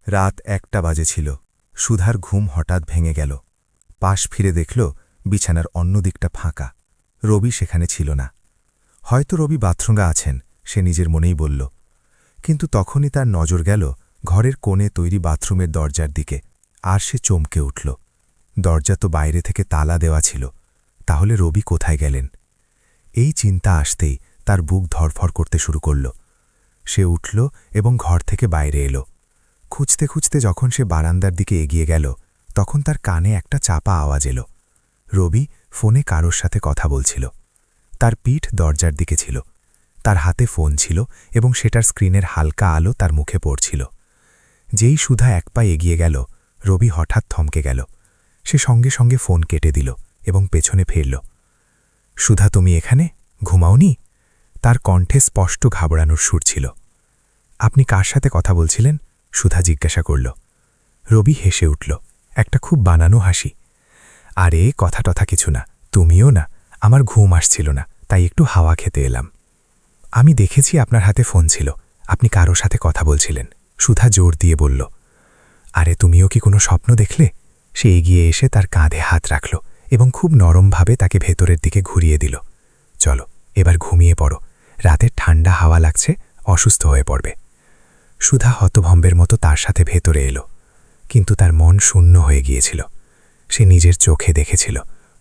রাত ১টা বাজেছিল। সুধার ঘুম হঠাৎ ভেঙে গেল। পাশ ফিরে দেখল বিছানার অন্য দিকটা ফাঁকা। রবি সেখানে ছিল না। হয়তো রবি বাথরুমে আছেন, সে নিজের মনেই বলল। কিন্তু তখনই তার নজর গেল ঘরের কোণে তৈরি বাথরুমের দরজার দিকে, আর সে চমকে উঠল। দরজা তো বাইরে থেকে তালা দেওয়া ছিল। তাহলে রবি কোথায় গেলেন? এই চিন্তা আসতেই তার বুক ধড়ফড় করতে শুরু করল। সে উঠল এবং ঘর থেকে বাইরে এলো। খুঁজতে খুঁজতে যখন সে বারান্দার দিকে এগিয়ে গেল, তখন তার কানে একটা চাপা আওয়াজ এলো। রবি ফোনে কারোর সাথে কথা বলছিল। তার পিঠ দরজার দিকে ছিল। তার হাতে ফোন ছিল এবং সেটার স্ক্রিনের হালকা আলো তার মুখে পড়ছিল। যেই সুধা এক পা এগিয়ে গেল, রবি হঠাৎ থমকে গেল। সে সঙ্গে সঙ্গে ফোন কেটে দিল এবং পেছনে ফিরল। সুধা, তুমি এখানে ঘুমাওনি? তার কণ্ঠে স্পষ্ট ঘাবড়ানোর সুর ছিল। আপনি কার সাথে কথা বলছিলেন? সুধা জিজ্ঞাসা করল। রবি হেসে উঠল, একটা খুব বানানো হাসি। আরে কথা টথা কিছু না, তুমিও না। আমার ঘুম আসছিল না, তাই একটু হাওয়া খেতে এলাম। আমি দেখেছি আপনার হাতে ফোন ছিল, আপনি কারো সাথে কথা বলছিলেন, সুধা জোর দিয়ে বলল। আরে তুমিও কি কোনো স্বপ্ন দেখলে? সে এগিয়ে এসে তার কাঁধে হাত রাখল এবং খুব নরমভাবে তাকে ভেতরের দিকে ঘুরিয়ে দিল। চলো, এবার ঘুমিয়ে পড়ো, রাতের ঠান্ডা হাওয়া লাগছে, অসুস্থ হয়ে পড়বে। সুধা হতভম্বের মতো তার সাথে ভেতরে এলো, কিন্তু তার মন শূন্য হয়ে গিয়েছিল। সে নিজের চোখে দেখেছিল,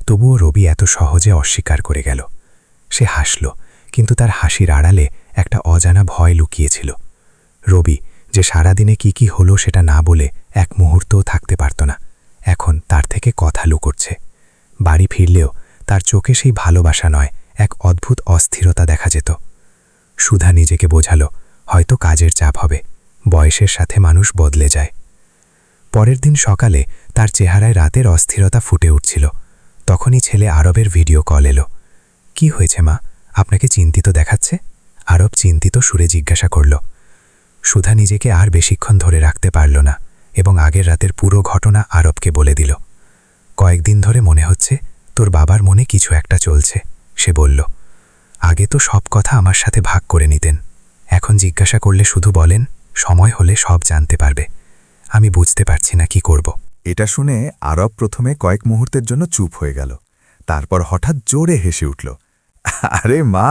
তবুও রবি এত সহজে অস্বীকার করে গেল। সে হাসল, কিন্তু তার হাসির আড়ালে একটা অজানা ভয় লুকিয়েছিল। রবি যে সারাদিনে কি হলো সেটা না বলে এক মুহূর্তও থাকতে পারত না, এখন তার থেকে কথা লুকোচ্ছে। বাড়ি ফিরলেও তার চোখে সেই ভালোবাসা নয়, এক অদ্ভুত অস্থিরতা দেখা যেত। সুধা নিজেকে বোঝাল, হয়তো কাজের চাপ হবে, বয়সের সাথে মানুষ বদলে যায়। পরের দিন সকালে তার চেহারায় রাতের অস্থিরতা ফুটে উঠছিল। তখনই ছেলে আরবের ভিডিও কল এলো। কি হয়েছে মা, আপনাকে চিন্তিত দেখাচ্ছে? আরব চিন্তিত সুরে জিজ্ঞাসা করল। সুধা নিজেকে আর বেশিক্ষণ ধরে রাখতে পারল না এবং আগের রাতের পুরো ঘটনা আরবকে বলে দিল। কয়েকদিন ধরে মনে হচ্ছে তোর বাবার মনে কিছু একটা চলছে, সে বলল। আগে তো সব কথা আমার সাথে ভাগ করে নিতেন, এখন জিজ্ঞাসা করলে শুধু বলেন সময় হলে সব জানতে পারবে। আমি বুঝতে পারছি না কি করব। এটা শুনে আরব প্রথমে কয়েক মুহূর্তের জন্য চুপ হয়ে গেল। তারপর হঠাৎ জোরে হেসে উঠল। আরে মা,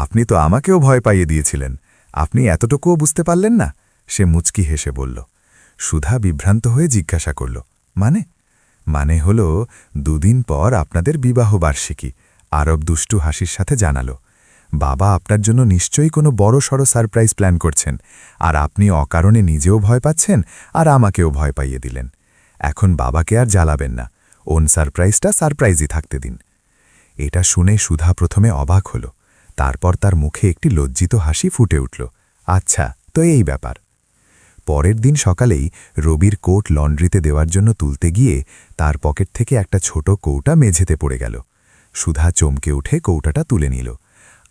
আপনি তো আমাকেও ভয় পাইয়ে দিয়েছিলেন, আপনি এতটুকুও বুঝতে পারলেন না? সে মুচকি হেসে বলল। সুধা বিভ্রান্ত হয়ে জিজ্ঞাসা করল, মানে হলো 2 দিন পর আপনাদের বিবাহ বার্ষিকী। আরব দুষ্টু হাসির সাথে জানালো। বাবা আপনার জন্য নিশ্চয়ই কোনো বড়সড় সারপ্রাইজ প্ল্যান করছেন, আর আপনি অকারণে নিজেও ভয় পাচ্ছেন আর আমাকেও ভয় পাইয়ে দিলেন। এখন বাবাকে আর জ্বালাবেন না, ওন সারপ্রাইজটা সারপ্রাইজই থাকতে দিন। এটা শুনে সুধা প্রথমে অবাক হল, তারপর তার মুখে একটি লজ্জিত হাসি ফুটে উঠল। আচ্ছা, তো এই ব্যাপার। পরের দিন সকালেই রবির কোট লন্ড্রিতে দেওয়ার জন্য তুলতে গিয়ে তার পকেট থেকে একটা ছোট কৌটা মেঝেতে পড়ে গেল। সুধা চমকে উঠে কৌটাটা তুলে নিল।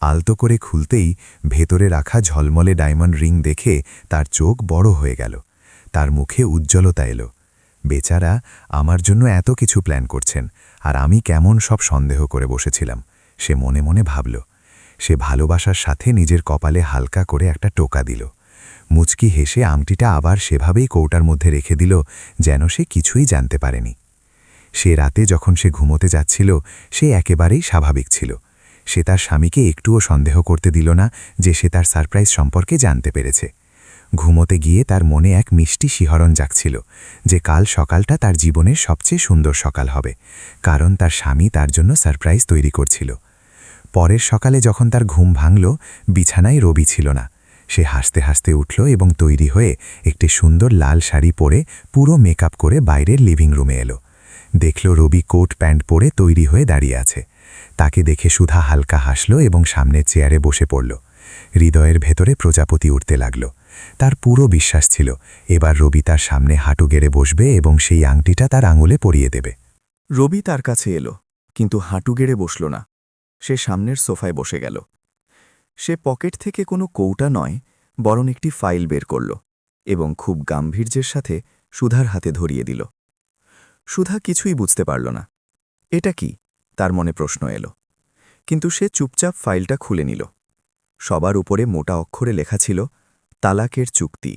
আলতো করে খুলতেই ভেতরে রাখা ঝলমলে ডায়মন্ড রিং দেখে তার চোখ বড় হয়ে গেল। তার মুখে উজ্জ্বলতা এলো। বেচারা আমার জন্য এত কিছু প্ল্যান করছেন, আর আমি কেমন সব সন্দেহ করে বসেছিলাম, সে মনে মনে ভাবল। সে ভালোবাসার সাথে নিজের কপালে হালকা করে একটা টোকা দিল। মুচকি হেসে আংটিটা আবার সেভাবেই কৌটার মধ্যে রেখে দিল, যেন সে কিছুই জানতে পারেনি। সে রাতে যখন সে ঘুমোতে যাচ্ছিল, সে একেবারেই স্বাভাবিক ছিল। সে তার স্বামীকে একটুও সন্দেহ করতে দিল না যে সে তার সারপ্রাইজ সম্পর্কে জানতে পেরেছে। ঘুমোতে গিয়ে তার মনে এক মিষ্টি শিহরণ জাগছিল যে কাল সকালটা তার জীবনের সবচেয়ে সুন্দর সকাল হবে, কারণ তার স্বামী তার জন্য সারপ্রাইজ তৈরি করছিল। পরের সকালে যখন তার ঘুম ভাঙল, বিছানায় রবি ছিল না। সে হাসতে হাসতে উঠল এবং তৈরি হয়ে একটি সুন্দর লাল শাড়ি পরে পুরো মেকআপ করে বাইরের লিভিং রুমে এলো। দেখল রবি কোট প্যান্ট পরে তৈরি হয়ে দাঁড়িয়ে আছে। তাকে দেখে সুধা হালকা হাসল এবং সামনের চেয়ারে বসে পড়ল। হৃদয়ের ভেতরে প্রজাপতি উঠতে লাগল। তার পুরো বিশ্বাস ছিল এবার রবি তার সামনে হাঁটু গেড়ে বসবে এবং সেই আংটিটা তার আঙুলে পরিয়ে দেবে। রবি তার কাছে এলো, কিন্তু হাঁটু গেড়ে বসল না। সে সামনের সোফায় বসে গেল। সে পকেট থেকে কোনো কৌটা নয়, বরং একটি ফাইল বের করল এবং খুব গাম্ভীর্যের সাথে সুধার হাতে ধরিয়ে দিল। সুধা কিছুই বুঝতে পারল না। এটা কি, তার মনে প্রশ্ন এলো। কিন্তু সে চুপচাপ ফাইলটা খুলে নিল। সবার উপরে মোটা অক্ষরে লেখা ছিল, তালাকের চুক্তি,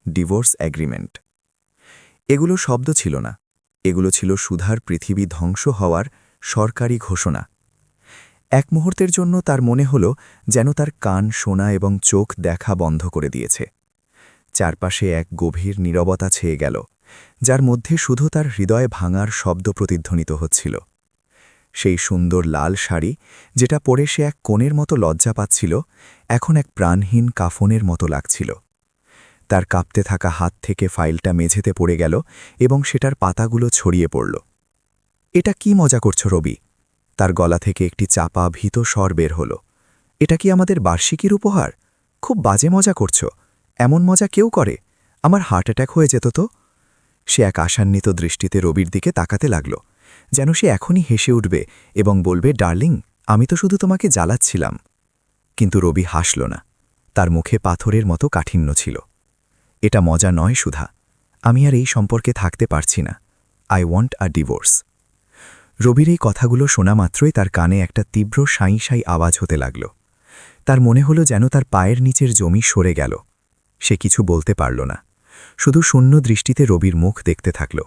ডিভোর্স অ্যাগ্রিমেন্ট। এগুলো শব্দ ছিল না, এগুলো ছিল সুধার পৃথিবী ধ্বংস হওয়ার সরকারি ঘোষণা। এক মুহূর্তের জন্য তার মনে হল যেন তার কান শোনা এবং চোখ দেখা বন্ধ করে দিয়েছে। চারপাশে এক গভীর নীরবতা ছেয়ে গেল, যার মধ্যে শুধু তার হৃদয় ভাঙার শব্দ প্রতিধ্বনিত হচ্ছিল। সেই সুন্দর লাল শাড়ি, যেটা পরে সে এক কোণের মতো লজ্জা পাচ্ছিল, এখন এক প্রাণহীন কাফনের মতো লাগছিল। তার কাঁপতে থাকা হাত থেকে ফাইলটা মেঝেতে পড়ে গেল এবং সেটার পাতাগুলো ছড়িয়ে পড়ল। এটা কি মজা করছো রবি? তার গলা থেকে একটি চাপা ভীত স্বর বের হল। এটা কি আমাদের বার্ষিকীর উপহার? খুব বাজে মজা করছো। এমন মজা কেউ করে? আমার হার্ট অ্যাটাক হয়ে যেত তো। সে এক আশান্বিত দৃষ্টিতে রবির দিকে তাকাতে লাগল, যেন সে এখনই হেসে উঠবে এবং বলবে, ডার্লিং, আমি তো শুধু তোমাকে জ্বালাচ্ছিলাম। কিন্তু রবি হাসল না। তার মুখে পাথরের মতো কাঠিন্য ছিল। এটা মজা নয় সুধা, আমি আর এই সম্পর্কে থাকতে পারছি না। I want a divorce. রবির এই কথাগুলো শোনা মাত্রই তার কানে একটা তীব্র সাঁই সাঁই আওয়াজ হতে লাগল। তার মনে হলো যেন তার পায়ের নিচের জমি সরে গেল। সে কিছু বলতে পারল না, শুধু শূন্য দৃষ্টিতে রবির মুখ দেখতে থাকল।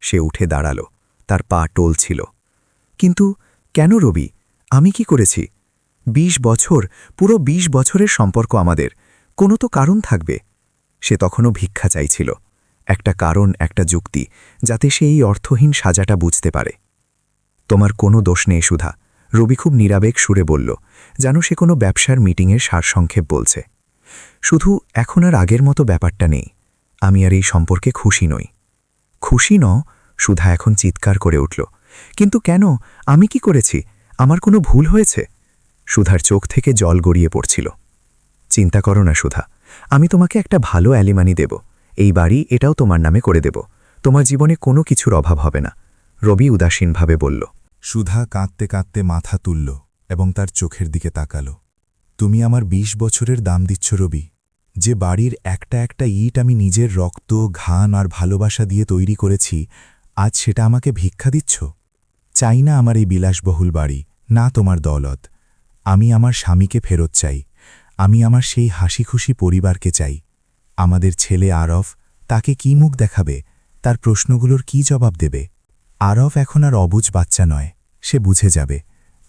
সে উঠে দাঁড়াল, তার পা টলছিল। কিন্তু কেন রবি? আমি কি করেছি? ২০ বছর, পুরো ২০ বছরের সম্পর্ক আমাদের, কোনো তো কারণ থাকবে। সে তখনও ভিক্ষা চাইছিল, একটা কারণ, একটা যুক্তি, যাতে সে এই অর্থহীন সাজাটা বুঝতে পারে। তোমার কোনো দোষ নেই সুধা, রবি খুব নিরাবেগ সুরে বলল, যেন সে কোনো ব্যবসার মিটিংয়ের সারসংক্ষেপ বলছে। শুধু এখন আর আগের মতো ব্যাপারটা নেই। আমি আর এই সম্পর্কে খুশি নই। খুশি ন? সুধা এখন চিৎকার করে উঠল। কিন্তু কেন? আমি কি করেছি? আমার কোনো ভুল হয়েছে? সুধার চোখ থেকে জল গড়িয়ে পড়ছিল। চিন্তা করো না সুধা, আমি তোমাকে একটা ভালো অ্যালিমানি দেব। এই বাড়ি এটাও তোমার নামে করে দেব। তোমার জীবনে কোনো কিছুর অভাব হবে না, রবি উদাসীনভাবে বলল। সুধা কাঁদতে কাঁদতে মাথা তুলল এবং তার চোখের দিকে তাকাল। তুমি আমার ২০ বছরের দাম দিচ্ছ রবি? যে বাড়ির একটা একটা ইট আমি নিজের রক্ত, ঘান আর ভালোবাসা দিয়ে তৈরি করেছি, আজ সেটা আমাকে ভিক্ষা দিচ্ছ? চাই না আমার এই বিলাসবহুল বাড়ি, না তোমার দৌলত। আমি আমার স্বামীকে ফেরত চাই। আমি আমার সেই হাসি খুশি পরিবারকে চাই। আমাদের ছেলে আরফ, তাকে কি মুখ দেখাবে? তার প্রশ্নগুলোর কি জবাব দেবে? আরফ এখন আর অবুঝ বাচ্চা নয়, সে বুঝে যাবে।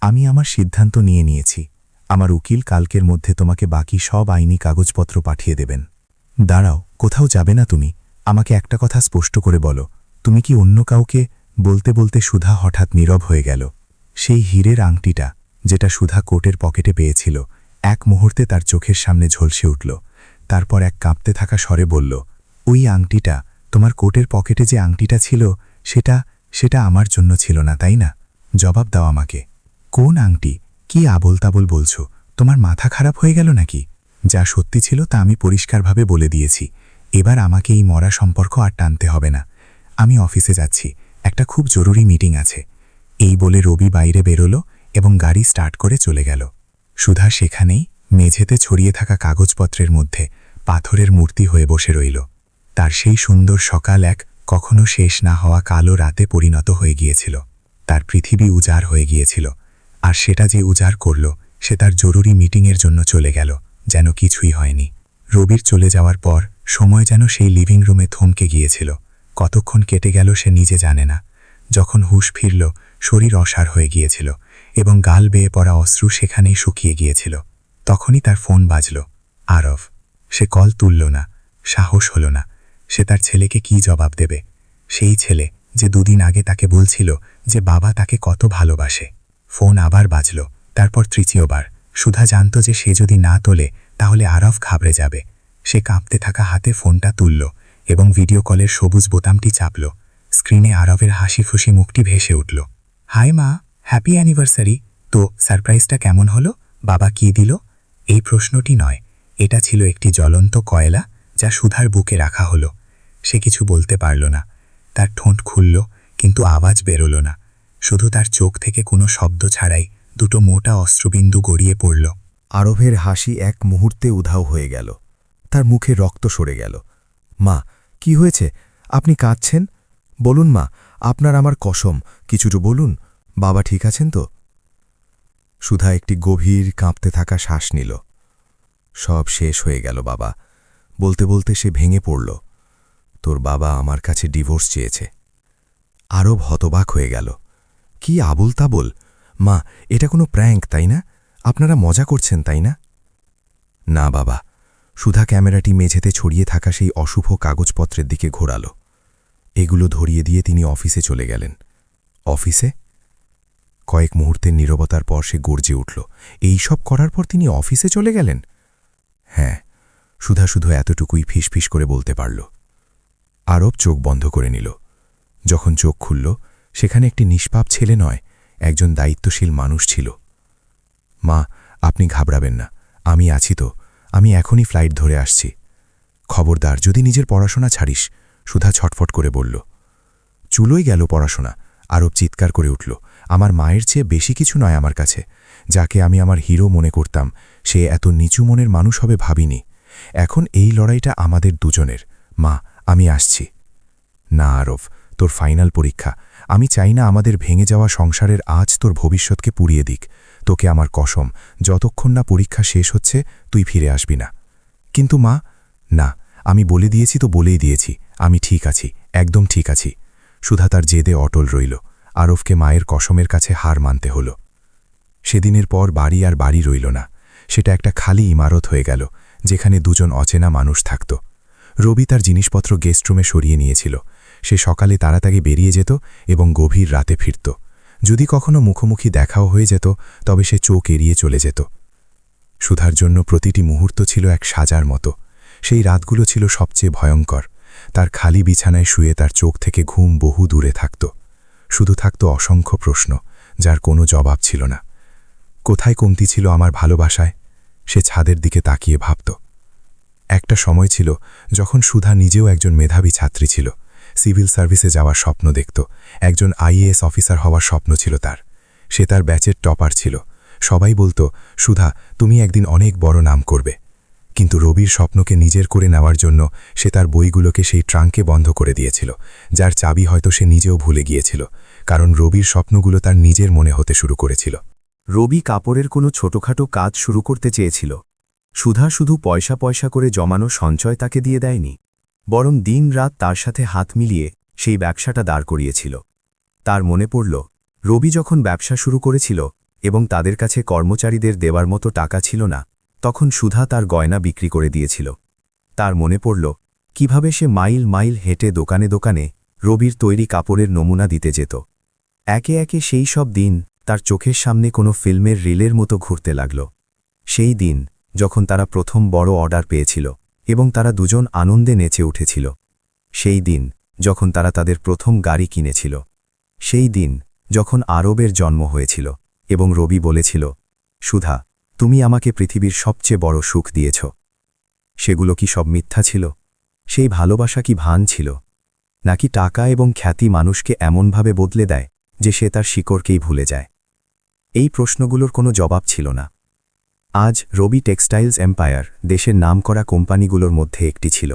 আমি আমার সিদ্ধান্ত নিয়ে নিয়েছি। আমার উকিল কালকের মধ্যে তোমাকে বাকি সব আইনি কাগজপত্র পাঠিয়ে দেবেন। দাঁড়াও, কোথাও যাবে না তুমি? আমাকে একটা কথা স্পষ্ট করে বলো, তুমি কি অন্য কাউকে? বলতে বলতে সুধা হঠাৎ নীরব হয়ে গেল। সেই হীরের আংটিটা, যেটা সুধা কোটের পকেটে পেয়েছিল, এক মুহূর্তে তার চোখের সামনে ঝলসে উঠল। তারপর এক কাঁপতে থাকা স্বরে বলল, ওই আংটিটা, তোমার কোটের পকেটে যে আংটিটা ছিল, সেটা আমার জন্য ছিল না, তাই না? জবাব দাও আমাকে। কোন আংটি? কি আবোল তাবোল বলছো? তোমার মাথা খারাপ হয়ে গেল নাকি? যা সত্যি ছিল তা আমি পরিষ্কারভাবে বলে দিয়েছি। এবার আমাকে এই মরা সম্পর্ক আর টানতে হবে না। আমি অফিসে যাচ্ছি, একটা খুব জরুরি মিটিং আছে। এই বলে রবি বাইরে বেরোল এবং গাড়ি স্টার্ট করে চলে গেল। সুধা সেখানেই মেঝেতে ছড়িয়ে থাকা কাগজপত্রের মধ্যে পাথরের মূর্তি হয়ে বসে রইল। তার সেই সুন্দর সকাল এক কখনো শেষ না হওয়া কালো রাতে পরিণত হয়ে গিয়েছিল। তার পৃথিবী উজাড় হয়ে গিয়েছিল, আর সেটা যে উজাড় করল, সে তার জরুরি মিটিংয়ের জন্য চলে গেল, যেন কিছুই হয়নি। রবির চলে যাওয়ার পর সময় যেন সেই লিভিং রুমে থমকে গিয়েছিল। কতক্ষণ কেটে গেল সে নিজে জানে না। যখন হুঁশ ফিরল, শরীর অসাড় হয়ে গিয়েছিল এবং গাল বেয়ে পড়া অশ্রু সেখানেই শুকিয়ে গিয়েছিল। তখনই তার ফোন বাজল। আরফ। সে কল তুলল না, সাহস হল না। সে তার ছেলেকে কি জবাব দেবে? সেই ছেলে যে দুদিন আগে তাকে বলছিল যে বাবা তাকে কত ভালোবাসে। ফোন আবার বাজল, তারপর তৃতীয়বার। সুধা জানত যে সে যদি না তোলে তাহলে আরফ ঘাবড়ে যাবে। সে কাঁপতে থাকা হাতে ফোনটা তুলল এবং ভিডিও কলের সবুজ বোতামটি চাপল। স্ক্রিনে আরফের হাসি খুশি মুখটি ভেসে উঠল। হাই মা, হ্যাপি অ্যানিভার্সারি। তো সারপ্রাইজটা কেমন হলো? বাবা কি দিল? এই প্রশ্নটি নয়, এটা ছিল একটি জ্বলন্ত কয়লা যা সুধার বুকে রাখা হলো। সে কিছু বলতে পারল না। তার ঠোঁট খুলল, কিন্তু আওয়াজ বেরোল না। শুধু তার চোখ থেকে কোনো শব্দ ছাড়াই দুটো মোটা অশ্রুবিন্দু গড়িয়ে পড়ল। আরবের হাসি এক মুহূর্তে উধাও হয়ে গেল। তার মুখে রক্ত সরে গেল। মা, কি হয়েছে? আপনি কাঁদছেন? বলুন মা, আপনার আমার কসম, কিছুটা বলুন। বাবা ঠিক আছেন তো? সুধা একটি গভীর কাঁপতে থাকা শ্বাস নিল। সব শেষ হয়ে গেল বাবা, বলতে বলতে সে ভেঙে পড়ল। তোর বাবা আমার কাছে ডিভোর্স চেয়েছে। আরব হতবাক হয়ে গেল। কি আবুল তাবুল! মা, এটা কোনো প্র্যাঙ্ক, তাই না? আপনারা মজা করছেন, তাই না? না বাবা। সুধা ক্যামেরাটি মেঝেতে ছড়িয়ে থাকা সেই অশুভ কাগজপত্রের দিকে ঘোরাল। এগুলো ধরিয়ে দিয়ে তিনি অফিসে চলে গেলেন। অফিসে? কয়েক মুহূর্তের নীরবতার পর সে গর্জে উঠল। এই সব করার পর তিনি অফিসে চলে গেলেন? হ্যাঁ, সুধা শুধু এতটুকুই ফিসফিস করে বলতে পারল। আরব চোখ বন্ধ করে নিল। যখন চোখ খুলল, সেখানে একটি নিষ্পাপ ছেলে নয়, একজন দায়িত্বশীল মানুষ ছিল। মা, আপনি ঘাবড়াবেন না, আমি আছি তো, আমি এখনই ফ্লাইট ধরে আসছি। খবরদার, যদি নিজের পড়াশোনা ছাড়িস, সুধা ছটফট করে বলল। চুলোই গেল পড়াশোনা। আরব চিৎকার করে উঠল। আমার মায়ের চেয়ে বেশি কিছু নয় আমার কাছে। যাকে আমি আমার হিরো মনে করতাম, সে এত নিচু মনের মানুষ হবে ভাবিনি। এখন এই লড়াইটা আমাদের দুজনের। মা, আমি আসছি। না আরব, তোর ফাইনাল পরীক্ষা। আমি চাই না আমাদের ভেঙে যাওয়া সংসারের আজ তোর ভবিষ্যৎকে পুড়িয়ে দিক। তোকে আমার কসম, যতক্ষণ না পরীক্ষা শেষ হচ্ছে তুই ফিরে আসবি না। কিন্তু মা, না, আমি বলে দিয়েছি তো বলেই দিয়েছি, আমি ঠিক আছি, একদম ঠিক আছি। সুধা তার জেদে অটল রইল। আরবকে মায়ের কসমের কাছে হার মানতে হল। সেদিনের পর বাড়ি আর বাড়ি রইল না। সেটা একটা খালি ইমারত হয়ে গেল, যেখানে দুজন অচেনা মানুষ থাকত। রবি তার জিনিসপত্র গেস্টরুমে সরিয়ে নিয়েছিল। সে সকালে তাড়াতাড়ি বেরিয়ে যেত এবং গভীর রাতে ফিরত। যদি কখনো মুখোমুখি দেখাও হয়ে যেত, তবে সে চোখ এড়িয়ে চলে যেত। সুধার জন্য প্রতিটি মুহূর্ত ছিল এক সাজার মতো। সেই রাতগুলো ছিল সবচেয়ে ভয়ঙ্কর। তার খালি বিছানায় শুয়ে তার চোখ থেকে ঘুম বহু দূরে থাকত। শুধু থাকত অসংখ্য প্রশ্ন, যার কোনো জবাব ছিল না। কোথায় কমতি ছিল আমার ভালোবাসায়? সে ছাদের দিকে তাকিয়ে ভাবত। একটা সময় ছিল যখন সুধা নিজেও একজন মেধাবী ছাত্রী ছিল। সিভিল সার্ভিসে যাওয়ার স্বপ্ন দেখত। একজন আইএএস অফিসার হওয়ার স্বপ্ন ছিল তার। সে তার ব্যাচের টপার ছিল। সবাই বলতো, সুধা, তুমি একদিন অনেক বড় নাম করবে। কিন্তু রবির স্বপ্নকে নিজের করে নেওয়ার জন্য সে তার বইগুলোকে সেই ট্রাঙ্কে বন্ধ করে দিয়েছিল, যার চাবি হয়তো সে নিজেও ভুলে গিয়েছিল, কারণ রবির স্বপ্নগুলো তার নিজের মনে হতে শুরু করেছিল। রবি কাপড়ের কোনো ছোটখাটো কাজ শুরু করতে চেয়েছিল। সুধা শুধু পয়সা পয়সা করে জমানো সঞ্চয় তাকে দিয়ে দেয়নি, বরং দিন রাত তার সাথে হাত মিলিয়ে সেই ব্যবসাটা দাঁড় করিয়েছিল। তার মনে পড়ল, রবি যখন ব্যবসা শুরু করেছিল এবং তাদের কাছে কর্মচারীদের দেওয়ার মতো টাকা ছিল না, তখন সুধা তার গয়না বিক্রি করে দিয়েছিল। তার মনে পড়ল কিভাবে সে মাইল মাইল হেঁটে দোকানে দোকানে রবির তৈরি কাপড়ের নমুনা দিতে যেত। একে একে সেই সব দিন তার চোখের সামনে কোনো ফিল্মের রিলের মতো ঘুরতে লাগল। সেই দিন যখন তারা প্রথম বড় অর্ডার পেয়েছিল এবং তারা দুজন আনন্দে নেচে উঠেছিল। সেই দিন যখন তারা তাদের প্রথম গাড়ি কিনেছিল। সেই দিন যখন আরবের জন্ম হয়েছিল এবং রবি বলেছিল, সুধা, তুমি আমাকে পৃথিবীর সবচেয়ে বড় সুখ দিয়েছ। সেগুলো কি সব মিথ্যা ছিল? সেই ভালোবাসা কি ভান ছিল? নাকি টাকা এবং খ্যাতি মানুষকে এমনভাবে বদলে দেয় যে সে তার শিকড়কেই ভুলে যায়? এই প্রশ্নগুলোর কোনো জবাব ছিল না। আজ রবি টেক্সটাইলস এম্পায়ার দেশের নামকরা কোম্পানিগুলোর মধ্যে একটি ছিল।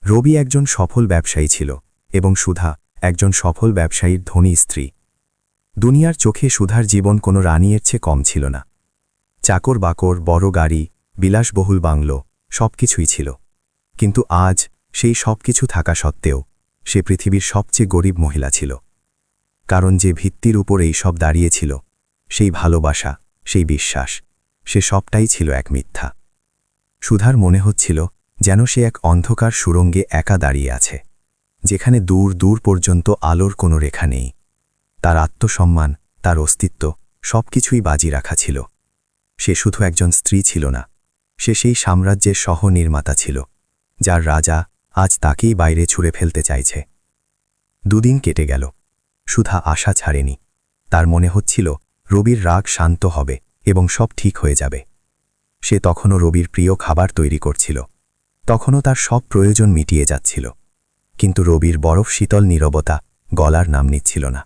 রবি একজন সফল ব্যবসায়ী ছিল এবং সুধা একজন সফল ব্যবসায়ীর ধনী স্ত্রী। দুনিয়ার চোখে সুধার জীবন কোনো রানীর চেয়ে কম ছিল না। চাকর বাকর, বড় গাড়ি, বিলাসবহুল বাংলো, সবকিছুই ছিল। কিন্তু আজ সেই সবকিছু থাকা সত্ত্বেও সে পৃথিবীর সবচেয়ে গরিব মহিলা ছিল। কারণ যে ভিত্তির উপর এই সব দাঁড়িয়েছিল, সেই ভালোবাসা, সেই বিশ্বাস, সে সবটাই ছিল এক মিথ্যা। সুধার মনে হচ্ছিল যেন সে এক অন্ধকার সুড়ঙ্গে একা দাঁড়িয়ে আছে, যেখানে দূর দূর পর্যন্ত আলোর কোনো রেখা নেই। তার আত্মসম্মান, তার অস্তিত্ব, সবকিছুই বাজি রাখা ছিল। সে শুধু একজন স্ত্রী ছিল না, সে সেই সাম্রাজ্যের সহ-নির্মাতা ছিল, যার রাজা আজ তাকেই বাইরে ছুঁড়ে ফেলতে চাইছে। দুদিন কেটে গেল। সুধা আশা ছাড়েনি। তার মনে হচ্ছিল রবির রাগ শান্ত হবে এবং সব ঠিক হয়ে যাবে। সে তখনও রবির প্রিয় খাবার তৈরি করছিল, তখনও তার সব প্রয়োজন মিটিয়ে যাচ্ছিল। কিন্তু রবির বরফ শীতল নীরবতা গলার নাম নিচ্ছিল না।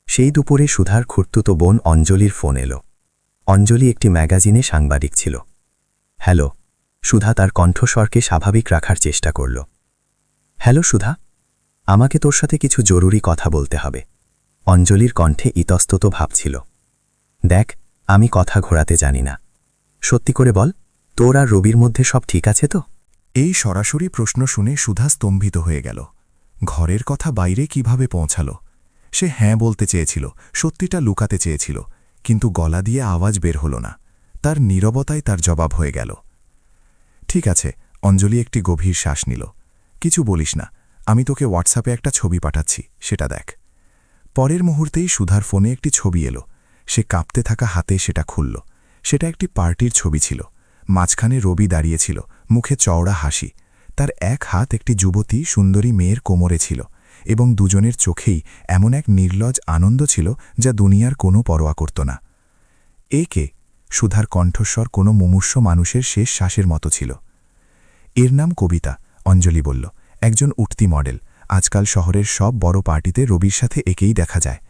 সেই দুপুরে সুধার খুড়তুতো বোন অঞ্জলির ফোন এলো। অঞ্জলি একটি ম্যাগাজিনে সাংবাদিক ছিল। হ্যালো, সুধা তার কণ্ঠস্বরকে স্বাভাবিক রাখার চেষ্টা করল। হ্যালো সুধা, আমাকে তোর সাথে কিছু জরুরি কথা বলতে হবে। অঞ্জলির কণ্ঠে ইতস্তত ভাব ছিল। দেখ, আমি কথা ঘোরাতে জানি না। সত্যি করে বল, তোর আর রবির মধ্যে সব ঠিক আছে তো? এই সরাসরি প্রশ্ন শুনে সুধা স্তম্ভিত হয়ে গেল। ঘরের কথা বাইরে কিভাবে পৌঁছাল? সে হ্যাঁ বলতে চেয়েছিল, সত্যিটা লুকাতে চেয়েছিল, কিন্তু গলা দিয়ে আওয়াজ বের হল না। তার নীরবতাই তার জবাব হয়ে গেল। ঠিক আছে, অঞ্জলি একটি গভীর শ্বাস নিল। কিছু বলিস না, আমি তোকে হোয়াটসঅ্যাপে একটা ছবি পাঠাচ্ছি, সেটা দেখ। পরের মুহূর্তেই সুধার ফোনে একটি ছবি এলো। সে কাঁপতে থাকা হাতে সেটা খুলল। সেটা একটি পার্টির ছবি ছিল। মাঝখানে রবি দাঁড়িয়েছিল, মুখে চওড়া হাসি। তার এক হাত একটি যুবতী সুন্দরী মেয়ের কোমরে ছিল, এবং দুজনের চোখেই এমন এক নির্লজ্জ আনন্দ ছিল যা দুনিয়ার কোনো পরোয়া করত না। কে? সুধার কণ্ঠস্বর কোনো মুমূর্ষ মানুষের শেষ শ্বাসের মতো ছিল। এর নাম কবিতা, অঞ্জলি বলল। একজন উঠতি মডেল। আজকাল শহরের সব বড় পার্টিতে রবির সাথে একেই দেখা যায়।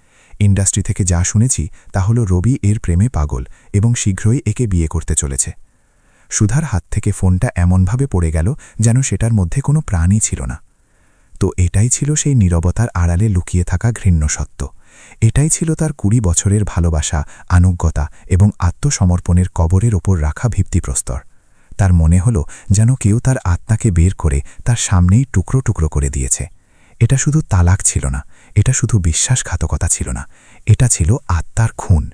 ইন্ডাস্ট্রি থেকে যা শুনেছি তা হল রবি এর প্রেমে পাগল এবং শীঘ্রই একে বিয়ে করতে চলেছে। সুধার হাত থেকে ফোনটা এমনভাবে পড়ে গেল যেন সেটার মধ্যে কোনো প্রাণই ছিল না। তো এটাই ছিল সেই নীরবতার আড়ালে লুকিয়ে থাকা ঘৃণ্য সত্য। এটাই ছিল তার 20 বছরের ভালোবাসা, আনুজ্ঞতা এবং আত্মসমর্পণের কবরের ওপর রাখা ভিত্তিপ্রস্তর। তার মনে হল যেন কেউ তার আত্মাকে বের করে তার সামনেই টুকরো টুকরো করে দিয়েছে। এটা শুধু তালাক ছিল না, এটা শুধু বিশ্বাসঘাতকতা ছিল না, এটা ছিল আত্মার খুন।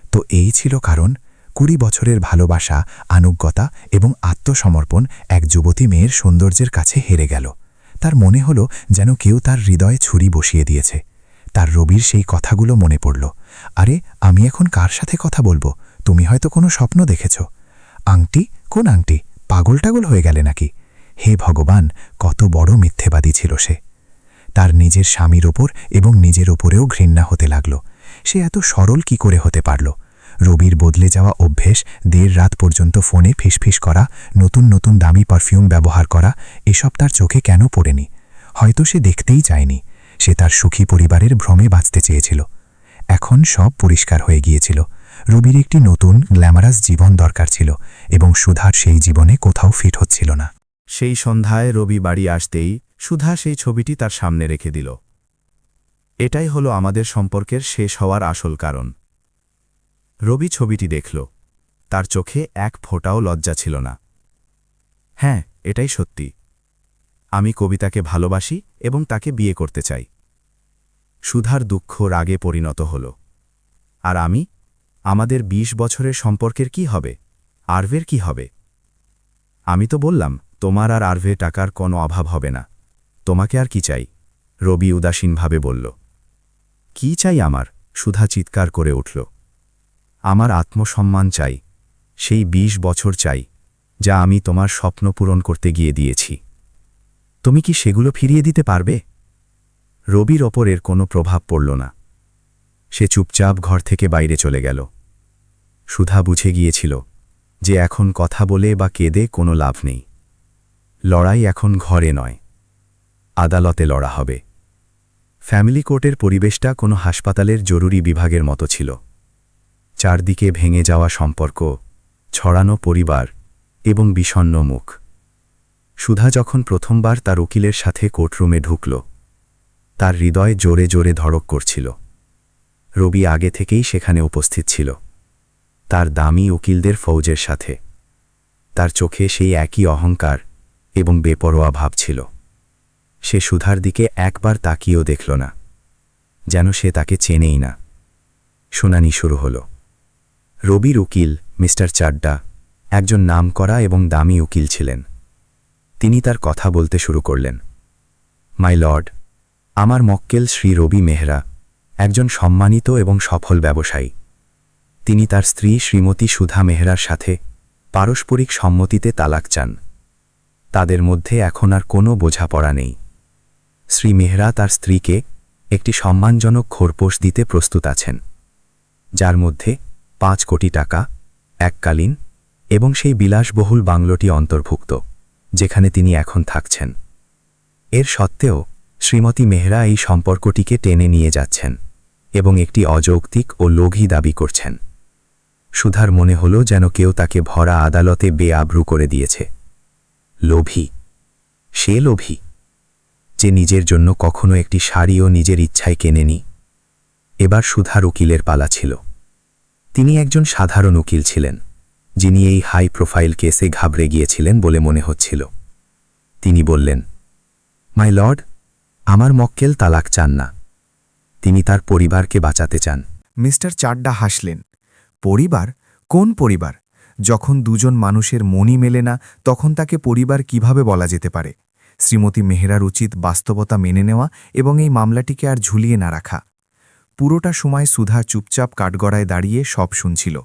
তো এই ছিল কারণ 20 বছরের ভালোবাসা, আনুজ্ঞতা এবং আত্মসমর্পণ এক যুবতী মেয়ের সৌন্দর্যের কাছে হেরে গেল। তার মনে হল যেন কেউ তার হৃদয়ে ছুরি বসিয়ে দিয়েছে। তার রবির সেই কথাগুলো মনে পড়ল। আরে, আমি এখন কার সাথে কথা বলবো? তুমি হয়তো কোনো স্বপ্ন দেখেছ। আংটি? কোন আংটি? পাগল টাগল হয়ে গেলে নাকি? হে ভগবান, কত বড় মিথ্যেবাদী ছিল সে। তার নিজের স্বামীর ওপর এবং নিজের ওপরেও ঘৃণা হতে লাগল। সে এত সরল কি করে হতে পারল? রবির বদলে যাওয়া অভ্যেস, 1.5 রাত পর্যন্ত ফোনে ফিসফিস করা, নতুন নতুন দামি পারফিউম ব্যবহার করা, এসব তার চোখে কেন পড়েনি? হয়তো সে দেখতেই চায়নি। সে তার সুখী পরিবারের ভ্রমে বাঁচতে চেয়েছিল। এখন সব পরিষ্কার হয়ে গিয়েছিল। রবির একটি নতুন গ্ল্যামারাস জীবন দরকার ছিল, এবং সুধার সেই জীবনে কোথাও ফিট হচ্ছিল না। সেই সন্ধ্যায় রবি বাড়ি আসতেই সুধা সেই ছবিটি তার সামনে রেখে দিল। এটাই হলো আমাদের সম্পর্কের শেষ হওয়ার আসল কারণ। রবি ছবিটি দেখল। তার চোখে এক ফোঁটাও লজ্জা ছিল না। হ্যাঁ, এটাই সত্যি। আমি কবিতাকে ভালোবাসি এবং তাকে বিয়ে করতে চাই। সুধার দুঃখ রাগে পরিণত হল। আর আমাদের 20 বছরের সম্পর্কের কি হবে? আরভের কি হবে? আমি তো বললাম, তোমার আর আরভে টাকার কোনো অভাব হবে না। তোমাকে আর কি চাই? রবি উদাসীনভাবে বলল। কি চাই আমার? সুধা চিৎকার করে উঠল। আমার আত্মসম্মান চাই। সেই 20 বছর চাই, যা আমি তোমার স্বপ্ন পূরণ করতে গিয়ে দিয়েছি। তুমি কি সেগুলো ফিরিয়ে দিতে পারবে? রবির ওপর এর কোনো প্রভাব পড়ল না। সে চুপচাপ ঘর থেকে বাইরে চলে গেল। সুধা বুঝে গিয়েছিল যে এখন কথা বলে বা কেঁদে কোনো লাভ নেই। লড়াই এখন ঘরে নয়, আদালতে লড়া হবে। ফ্যামিলি কোর্টের পরিবেশটা কোনো হাসপাতালের জরুরি বিভাগের মতো ছিল। চারদিকে ভেঙে যাওয়া সম্পর্ক, ছড়ানো পরিবার এবং বিষণ্ণ মুখ। সুধা যখন প্রথমবার তার উকিলের সাথে কোর্টরুমে ঢুকল, তার হৃদয় জোরে জোরে ধড়ক করছিল। রবি আগে থেকেই সেখানে উপস্থিত ছিল, তার দামি উকিলদের ফৌজের সাথে। তার চোখে সেই একই অহংকার এবং বেপরোয়া ভাব ছিল। সে সুধার দিকে একবার তাকিয়েও দেখল না, যেন সে তাকে চেনেই না। শুনানি শুরু হল। রবির উকিল মিস্টার চাড্ডা একজন নামকরা এবং দামি উকিল ছিলেন। তিনি তার কথা বলতে শুরু করলেন। মাই লর্ড, আমার মক্কেল শ্রী রবি মেহরা একজন সম্মানিত এবং সফল ব্যবসায়ী। তিনি তার স্ত্রী শ্রীমতী সুধা মেহরার সাথে পারস্পরিক সম্মতিতে তালাক চান। তাদের মধ্যে এখন আর কোনো বোঝাপড়া নেই। শ্রী মেহরা তার স্ত্রীকে একটি সম্মানজনক খোরপোশ দিতে প্রস্তুত আছেন, যার মধ্যে 5 কোটি টাকা, এককালীন এবং সেই বিলাসবহুল বাংলোটি অন্তর্ভুক্ত, যেখানে তিনি এখন থাকছেন। এর সত্ত্বেও শ্রীমতী মেহরা এই সম্পর্কটিকে টেনে নিয়ে যাচ্ছেন এবং একটি অযৌক্তিক ও লোভী দাবি করছেন। সুধার মনে হল যেন কেউ তাকে ভরা আদালতে বেআব্রু করে দিয়েছে। লোভী? সে লোভী যে নিজের জন্য কখনো একটি শাড়িও নিজের ইচ্ছায় কেনেনি। এবার সুধার উকিলের পালা ছিল। তিনি একজন সাধারণ উকিল ছিলেন, যিনি এই হাই প্রোফাইল কেসে ঘাবড়ে গিয়েছিলেন বলে মনে হচ্ছিল। তিনি বললেন, মাই লর্ড, আমার মক্কেল তালাক চান না। তিনি তার পরিবারকে বাঁচাতে চান। মিস্টার চাড্ডা হাসলেন। পরিবার? কোন পরিবার? যখন দুজন মানুষের মনই মেলে না, তখন তাকে পরিবার কিভাবে বলা যেতে পারে? শ্রীমতী মেহরার উচিত বাস্তবতা মেনে নেওয়া এবং এই মামলাটিকে আর ঝুলিয়ে না রাখা। পুরোটা সময় সুধা চুপচাপ কাঠগড়ায় দাঁড়িয়ে সব শুনছিল।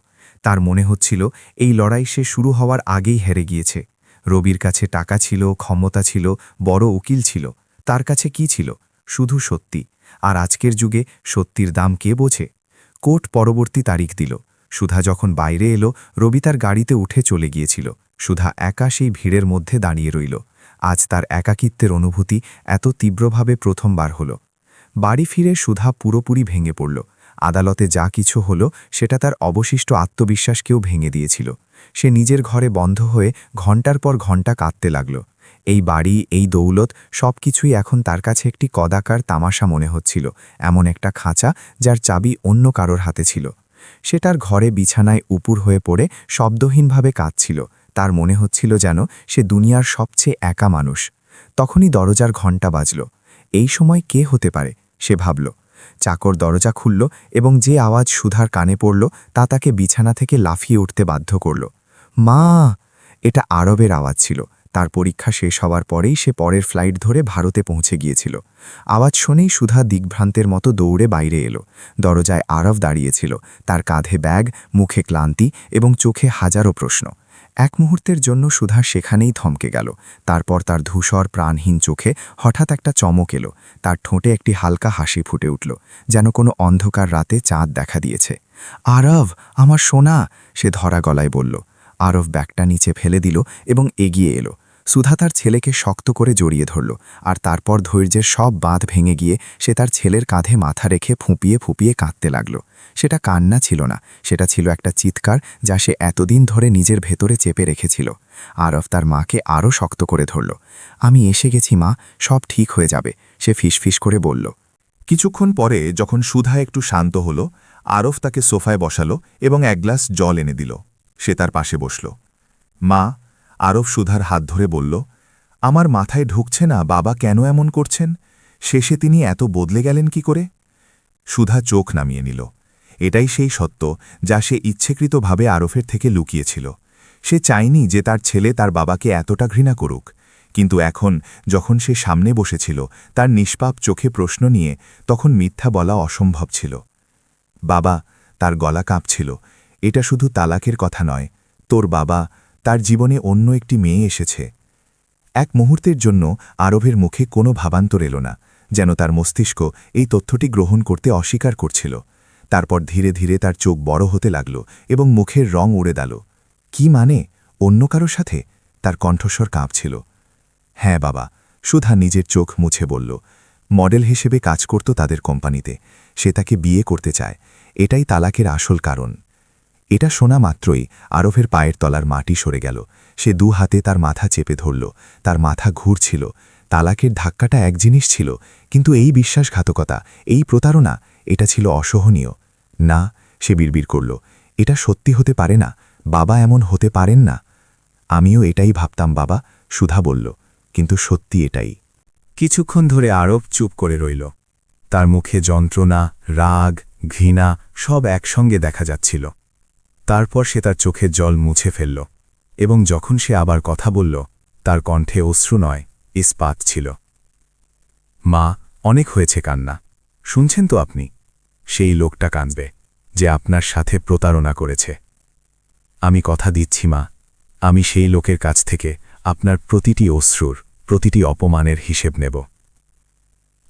তার মনে হচ্ছিল এই লড়াই সে শুরু হওয়ার আগেই হেরে গিয়েছে। রবির কাছে টাকা ছিল, ক্ষমতা ছিল, বড় উকিল ছিল। তার কাছে কি ছিল? শুধু সত্যি। আর আজকের যুগে সত্যির দাম কে বোঝে? কোর্ট পরবর্তী তারিখ দিল। সুধা যখন বাইরে এলো, রবি তার গাড়িতে উঠে চলে গিয়েছিল। সুধা একা সেই ভিড়ের মধ্যে দাঁড়িয়ে রইল। আজ তার একাকিত্বের অনুভূতি এত তীব্রভাবে প্রথমবার হল। বাড়ি ফিরে সুধা পুরোপুরি ভেঙে পড়ল। আদালতে যা কিছু হল সেটা তার অবশিষ্ট আত্মবিশ্বাসকেও ভেঙে দিয়েছিল। সে নিজের ঘরে বন্ধ হয়ে ঘণ্টার পর ঘণ্টা কাঁদতে লাগল। এই বাড়ি, এই দৌলত, সব কিছুই এখন তার কাছে একটি কদাকার তামাশা মনে হচ্ছিল, এমন একটা খাঁচা যার চাবি অন্য কারোর হাতে ছিল। সে তার ঘরে বিছানায় উপুর হয়ে পড়ে শব্দহীনভাবে কাঁদছিল। তার মনে হচ্ছিল যেন সে দুনিয়ার সবচেয়ে একা মানুষ। তখনই দরজার ঘণ্টা বাজল। এই সময় কে হতে পারে সে ভাবল। চাকর দরজা খুলল এবং যে আওয়াজ সুধার কানে পড়ল তা তাকে বিছানা থেকে লাফিয়ে উঠতে বাধ্য করল। মা! এটা আরবের আওয়াজ ছিল। তার পরীক্ষা শেষ হওয়ার পরেই সে পরের ফ্লাইট ধরে ভারতে পৌঁছে গিয়েছিল। আওয়াজ শুনেই সুধা দিগ্ভ্রান্তের মতো দৌড়ে বাইরে এলো। দরজায় আরব দাঁড়িয়েছিল, তার কাঁধে ব্যাগ, মুখে ক্লান্তি এবং চোখে হাজারো প্রশ্ন। এক মুহূর্তের জন্য সুধা সেখানেই থমকে গেল। তারপর তার ধূসর প্রাণহীন চোখে হঠাৎ একটা চমক এলো। তার ঠোঁটে একটি হালকা হাসি ফুটে উঠল, যেন কোনো অন্ধকার রাতে চাঁদ দেখা দিয়েছে। আরব, আমার সোনা! সে ধরা গলায় বলল। আরব ব্যাগটা নিচে ফেলে দিল এবং এগিয়ে এলো। সুধা তার ছেলেকে শক্ত করে জড়িয়ে ধরল, আর তারপর ধৈর্যের সব বাঁধ ভেঙে গিয়ে সে তার ছেলের কাঁধে মাথা রেখে ফুঁপিয়ে ফুঁপিয়ে কাঁদতে লাগল। সেটা কান্না ছিল না, সেটা ছিল একটা চিৎকার যা সে এতদিন ধরে নিজের ভেতরে চেপে রেখেছিল। আরব তার মাকে আরও শক্ত করে ধরল। আমি এসে গেছি মা, সব ঠিক হয়ে যাবে, সে ফিসফিস করে বলল। কিছুক্ষণ পরে যখন সুধা একটু শান্ত হল, আরফ তাকে সোফায় বসালো এবং এক গ্লাস জল এনে দিল। সে তার পাশে বসল। মা, আরফ সুধার হাত ধরে বলল, আমার মাথায় ঢুকছে না বাবা কেন এমন করছেন। শেষে তিনি এত বদলে গেলেন কি করে? সুধা চোখ নামিয়ে নিল। এটাই সেই সত্য যা সে ইচ্ছেকৃতভাবে আরফের থেকে লুকিয়েছিল। সে চায়নি যে তার ছেলে তার বাবাকে এতটা ঘৃণা করুক, কিন্তু এখন যখন সে সামনে বসেছিল তার নিষ্পাপ চোখে প্রশ্ন নিয়ে, তখন মিথ্যা বলা অসম্ভব ছিল। বাবা, তার গলা কাঁপছিল, এটা শুধু তালাকের কথা নয়, তোর বাবা, তার জীবনে অন্য একটি মেয়ে এসেছে। এক মুহূর্তের জন্য আরবের মুখে কোনো ভাবান্তর এলো না, যেন তার মস্তিষ্ক এই তথ্যটি গ্রহণ করতে অস্বীকার করছিল। তারপর ধীরে ধীরে তার চোখ বড় হতে লাগল এবং মুখের রং উড়ে গেল। কি মানে? অন্য কারো সাথে? তার কণ্ঠস্বর কাঁপছিল। হ্যাঁ বাবা, সুধা নিজের চোখ মুছে বলল। মডেল হিসেবে কাজ করত তাদের কোম্পানিতে। সে তাকে বিয়ে করতে চায়। এটাই তালাকের আসল কারণ। এটা শোনা মাত্রই আরফের পায়ের তলার মাটি সরে গেল। সে দু হাতে তার মাথা চেপে ধরল। তার মাথা ঘুরছিল। তালাকের ধাক্কাটা এক জিনিস ছিল, কিন্তু এই বিশ্বাসঘাতকতা, এই প্রতারণা, এটা ছিল অসহনীয়। না, সে বিড়বিড় করল, এটা সত্যি হতে পারে না, বাবা এমন হতে পারেন না। আমিও এটাই ভাবতাম বাবা, সুধা বলল, কিন্তু সত্যি এটাই। কিছুক্ষণ ধরে আরব চুপ করে রইল। তার মুখে যন্ত্রণা, রাগ, ঘৃণা সব একসঙ্গে দেখা যাচ্ছিল। তারপর সে তার চোখের জল মুছে ফেলল, এবং যখন সে আবার কথা বলল, তার কণ্ঠে অশ্রু নয়, ইস্পাত ছিল। মা, অনেক হয়েছে কান্না। শুনছেন তো আপনি? সেই লোকটা কাঁদবে যে আপনার সাথে প্রতারণা করেছে। আমি কথা দিচ্ছি মা, আমি সেই লোকের কাছ থেকে আপনার প্রতিটি অশ্রুর, প্রতিটি অপমানের হিসেব নেব।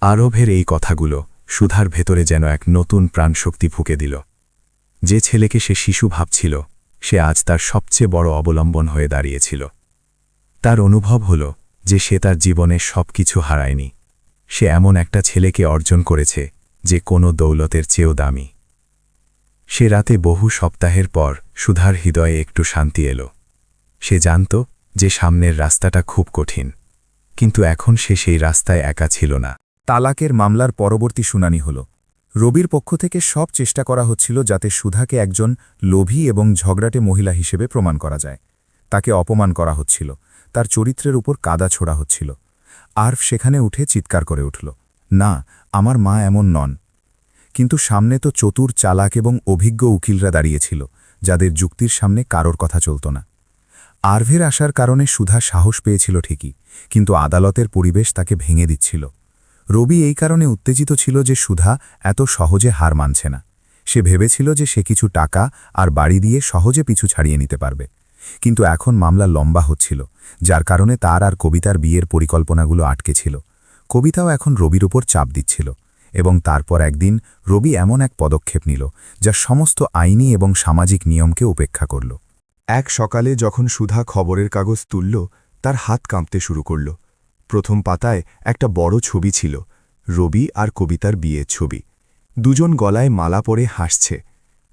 আরবের এই কথাগুলো সুধার ভেতরে যেন এক নতুন প্রাণশক্তি ফুঁকে দিল। যে ছেলেকে সে শিশু ভাবছিল, সে আজ তার সবচেয়ে বড় অবলম্বন হয়ে দাঁড়িয়েছিল। তার অনুভব হল যে সে তার জীবনে সবকিছু হারায়নি। সে এমন একটা ছেলেকে অর্জন করেছে যে কোনো দৌলতের চেয়েও দামি। সে রাতে বহু সপ্তাহের পর সুধার হৃদয়ে একটু শান্তি এলো। সে জানত যে সামনের রাস্তাটা খুব কঠিন, কিন্তু এখন সে সেই রাস্তায় একা ছিল না। তালাকের মামলার পরবর্তী শুনানি হল। রবির পক্ষ থেকে সব চেষ্টা করা হচ্ছিল যাতে সুধাকে একজন লোভী এবং ঝগড়াটে মহিলা হিসেবে প্রমাণ করা যায়। তাকে অপমান করা হচ্ছিল, তার চরিত্রের উপর কাদা ছোড়া হচ্ছিল। আরফ সেখানে উঠে চিৎকার করে উঠল, না, আমার মা এমন নন। কিন্তু সামনে তো চতুর, চালাক এবং অভিজ্ঞ উকিলরা দাঁড়িয়েছিল, যাদের যুক্তির সামনে কারোর কথা চলত না। আরভের আসার কারণে সুধা সাহস পেয়েছিল ঠিকই, কিন্তু আদালতের পরিবেশ তাকে ভেঙে দিচ্ছিল। রবি এই কারণে উত্তেজিত ছিল যে সুধা এত সহজে হার মানছে না। সে ভেবেছিল যে সে কিছু টাকা আর বাড়ি দিয়ে সহজে পিছু ছাড়িয়ে নিতে পারবে। কিন্তু এখন মামলা লম্বা হচ্ছিল, যার কারণে তার আর কবিতার বিয়ের পরিকল্পনাগুলো আটকে ছিল। কবিতাও এখন রবির উপর চাপ দিচ্ছিল, এবং তারপর একদিন রবি এমন এক পদক্ষেপ নিল যা সমস্ত আইনি এবং সামাজিক নিয়মকে উপেক্ষা করল। এক সকালে যখন সুধা খবরের কাগজ তুলল, তার হাত কাঁপতে শুরু করল। প্রথম পাতায় একটা বড় ছবি ছিল, রবি আর কবিতার বিয়ের ছবি। দুজন গলায় মালা পরে হাসছে।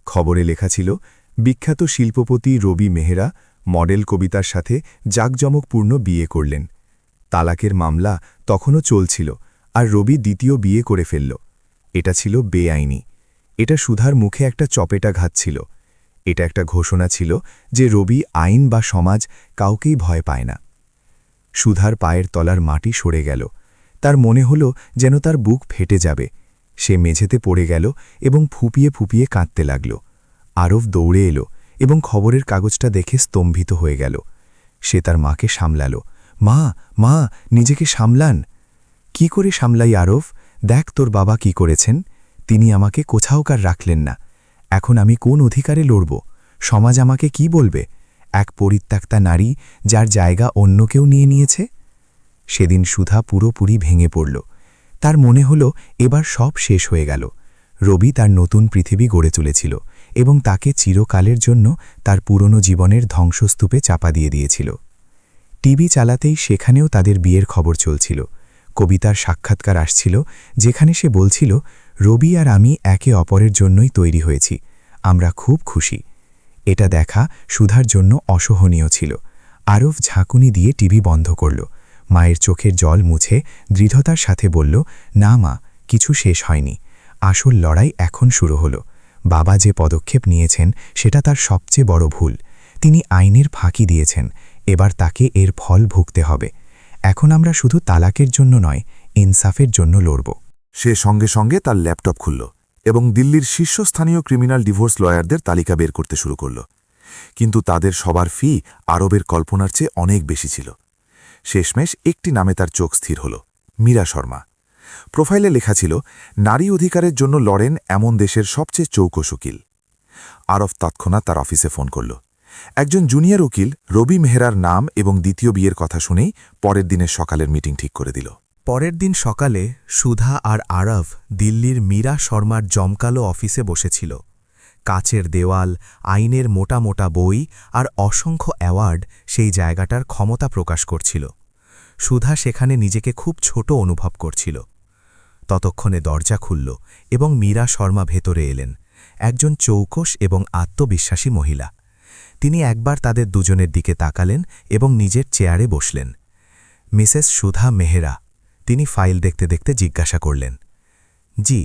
খবরে লেখা ছিল, বিখ্যাত শিল্পপতি রবি মেহরা মডেল কবিতার সাথে জাঁকজমকপূর্ণ বিয়ে করলেন। তালাকের মামলা তখনও চলছিল, আর রবি দ্বিতীয় বিয়ে করে ফেলল। এটা ছিল বেআইনি। এটা সুধার মুখে একটা চপেটাঘাত ছিল। এটা একটা ঘোষণা ছিল যে রবি আইন বা সমাজ কাউকেই ভয় পায় না। সুধার পায়ের তলার মাটি সরে গেল। তার মনে হল যেন তার বুক ফেটে যাবে। সে মেঝেতে পড়ে গেল এবং ফুপিয়ে ফুপিয়ে কাঁদতে লাগল। আরফ দৌড়ে এলো এবং খবরের কাগজটা দেখে স্তম্ভিত হয়ে গেল। সে তার মাকে সামলাল। মা, মা, নিজেকে সামলান। কি করে সামলাই আরফ? দেখ তোর বাবা কি করেছেন। তিনি আমাকে কোথাওকার রাখলেন না। এখন আমি কোন অধিকারে লড়ব? সমাজ আমাকে কি বলবে? এক পরিত্যক্তা নারী যার জায়গা অন্য কেউ নিয়ে নিয়েছে। সেদিন সুধা পুরোপুরি ভেঙে পড়ল। তার মনে হল এবার সব শেষ হয়ে গেল। রবি তার নতুন পৃথিবী গড়ে তুলেছিল এবং তাকে চিরকালের জন্য তার পুরনো জীবনের ধ্বংসস্তূপে চাপা দিয়ে দিয়েছিল। টিভি চালাতেই সেখানেও তাদের বিয়ের খবর চলছিল। কবিতার সাক্ষাৎকার আসছিল, যেখানে সে বলছিল, রবি আর আমি একে অপরের জন্যই তৈরি হয়েছি, আমরা খুব খুশি। এটা দেখা সুধার জন্য অসহনীয় ছিল। আরফ ঝাঁকুনি দিয়ে টিভি বন্ধ করল। মায়ের চোখের জল মুছে দৃঢ়তার সাথে বলল, না মা, কিছু শেষ হয়নি। আসল লড়াই এখন শুরু হলো। বাবা যে পদক্ষেপ নিয়েছেন সেটা তার সবচেয়ে বড় ভুল। তিনি আইনের ফাঁকি দিয়েছেন, এবার তাকে এর ফল ভুগতে হবে। এখন আমরা শুধু তালাকের জন্য নয়, ইনসাফের জন্য লড়ব। সে সঙ্গে সঙ্গে তার ল্যাপটপ খুলল এবং দিল্লির শীর্ষস্থানীয় ক্রিমিনাল ডিভোর্স লয়ারদের তালিকা বের করতে শুরু করল। কিন্তু তাদের সবার ফি আরবের কল্পনার চেয়ে অনেক বেশি ছিল। শেষমেশ একটি নামে তার চোখ স্থির হল, মীরা শর্মা। প্রোফাইলে লেখা ছিল, নারী অধিকারের জন্য লড়েন এমন দেশের সবচেয়ে চৌকস উকিল। আরফ তৎক্ষণাৎ তার অফিসে ফোন করল। একজন জুনিয়র উকিল রবি মেহরার নাম এবং দ্বিতীয় বিয়ের কথা শুনেই পরের দিনের সকালের মিটিং ঠিক করে দিল। পরের দিন সকালে সুধা আর আরব দিল্লির মীরা শর্মার জমকালো অফিসে বসেছিল। কাচের দেওয়াল, আইনের মোটা মোটা বই আর অসংখ্য অ্যাওয়ার্ড সেই জায়গাটার ক্ষমতা প্রকাশ করছিল। সুধা সেখানে নিজেকে খুব ছোট অনুভব করছিল। ততক্ষণে দরজা খুলল এবং মীরা শর্মা ভেতরে এলেন, একজন চৌকস এবং আত্মবিশ্বাসী মহিলা। তিনি একবার তাদের দুজনের দিকে তাকালেন এবং নিজের চেয়ারে বসলেন। মিসেস সুধা মেহরা, তিনি ফাইল দেখতে দেখতে জিজ্ঞাসা করলেন। জি,